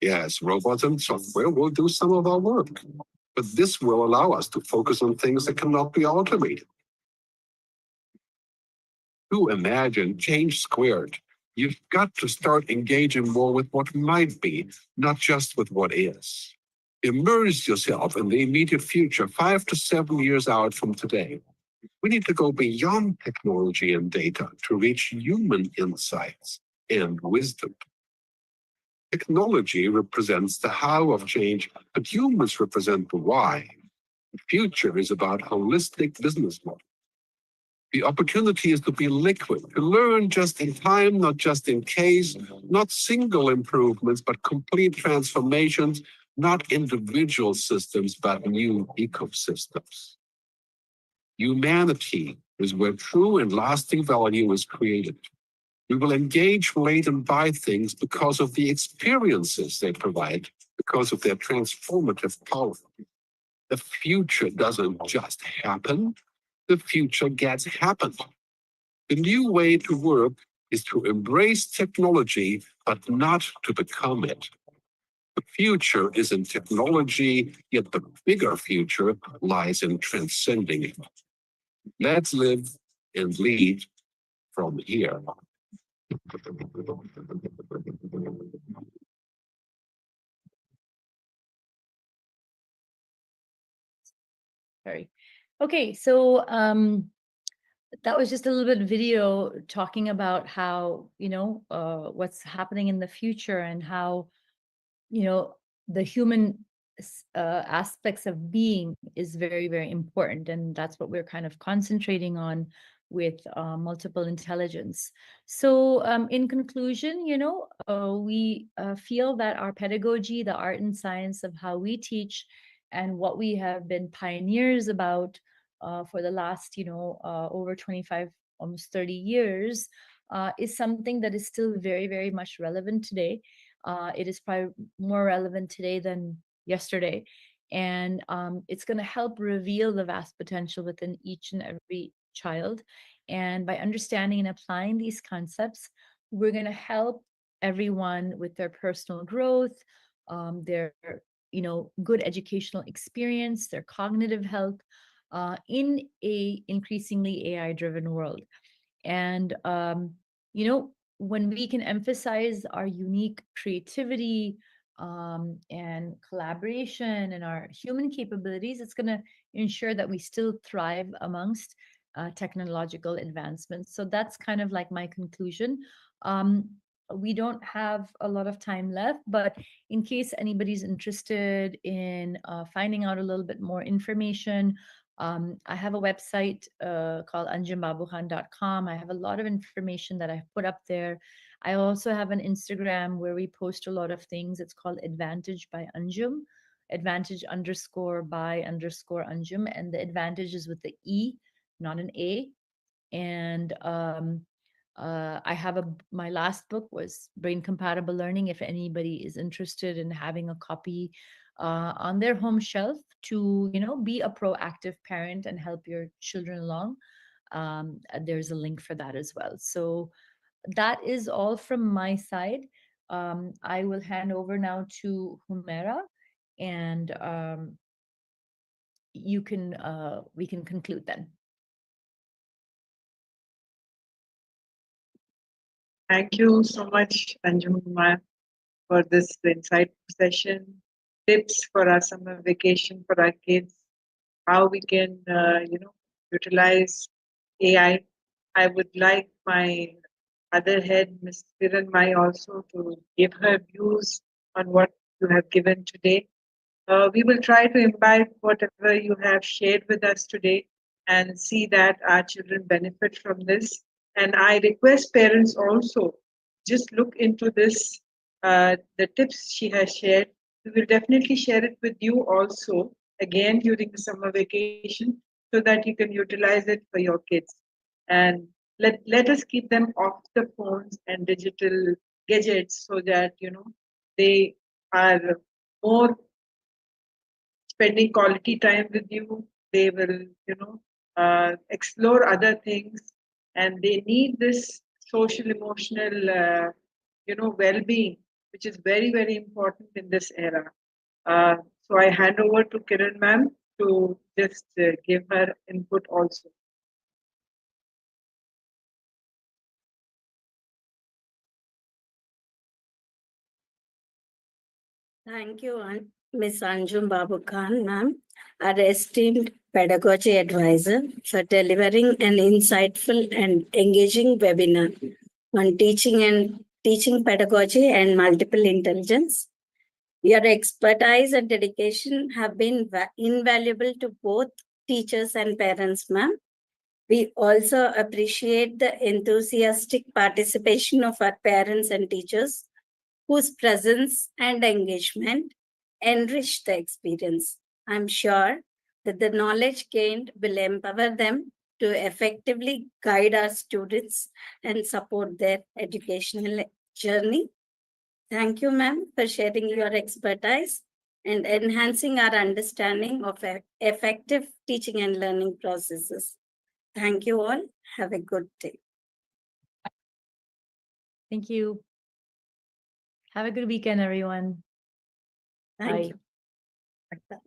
Yes, robots and software will do some of our work, but this will allow us to focus on things that cannot be automated. To imagine change squared, you've got to start engaging more with what might be, not just with what is. Immerse yourself in the immediate future, 5 to 7 years out from today. We need to go beyond technology and data to reach human insights and wisdom. Technology represents the how of change, but humans represent the why. The future is about holistic business models. The opportunity is to be liquid, to learn just in time, not just in case, not single improvements, but complete transformations, not individual systems, but new ecosystems. Humanity is where true and lasting value is created. We will engage, relate, and buy things because of the experiences they provide, because of their transformative power. The future doesn't just happen, the future gets happened. The new way to work is to embrace technology, but not to become it. The future is in technology, yet the bigger future lies in transcending it. Let's live and lead from here. Sorry. Okay, so that was just a little bit video talking about how, what's happening in the future and how, the human aspects of being is very, very important. And that's what we're kind of concentrating on with multiple intelligence. So in conclusion, we feel that our pedagogy, the art and science of how we teach and what we have been pioneers about for the last, over 25, almost 30 years, is something that is still very, very much relevant today. It is probably more relevant today than yesterday. And it's going to help reveal the vast potential within each and every child. And by understanding and applying these concepts, we're going to help everyone with their personal growth, their good educational experience, their cognitive health, in a increasingly AI driven world. And when we can emphasize our unique creativity and collaboration and our human capabilities, it's going to ensure that we still thrive amongst technological advancements. So that's kind of like my conclusion. We don't have a lot of time left, but in case anybody's interested in finding out a little bit more information, I have a website called anjumbabukhan.com. I have a lot of information that I've put up there. I also have an Instagram where we post a lot of things. It's called Advantage by Anjum, advantage _by _Anjum. And the advantage is with the E, not an A. And I have my last book was Brain Compatible Learning. If anybody is interested in having a copy on their home shelf to, be a proactive parent and help your children along, there's a link for that as well. So that is all from my side. I will hand over now to Humaira, and we can conclude then. Thank you so much, Anjum, for this insightful session. Tips for our summer vacation for our kids, how we can, utilize AI. I would like my other head, Ms. Kiran Mai, also to give her views on what you have given today. We will try to imbibe whatever you have shared with us today and see that our children benefit from this. And I request parents also just look into this, the tips she has shared. We will definitely share it with you also again during the summer vacation so that you can utilize it for your kids. And let us keep them off the phones and digital gadgets so that, they are more spending quality time with you. They will, explore other things, and they need this social emotional, well-being, which is very very important in this era. So I hand over to Kiran ma'am to just give her input also. Thank you, Ms. Anjum Babukhan, ma'am, our esteemed pedagogy advisor, for delivering an insightful and engaging webinar on teaching pedagogy and multiple intelligence. Your expertise and dedication have been invaluable to both teachers and parents, ma'am. We also appreciate the enthusiastic participation of our parents and teachers, whose presence and engagement enrich the experience. I'm sure that the knowledge gained will empower them to effectively guide our students and support their educational journey. Thank you, ma'am, for sharing your expertise and enhancing our understanding of effective teaching and learning processes. Thank you all. Have a good day. Thank you. Have a good weekend, everyone. Thank Bye. you.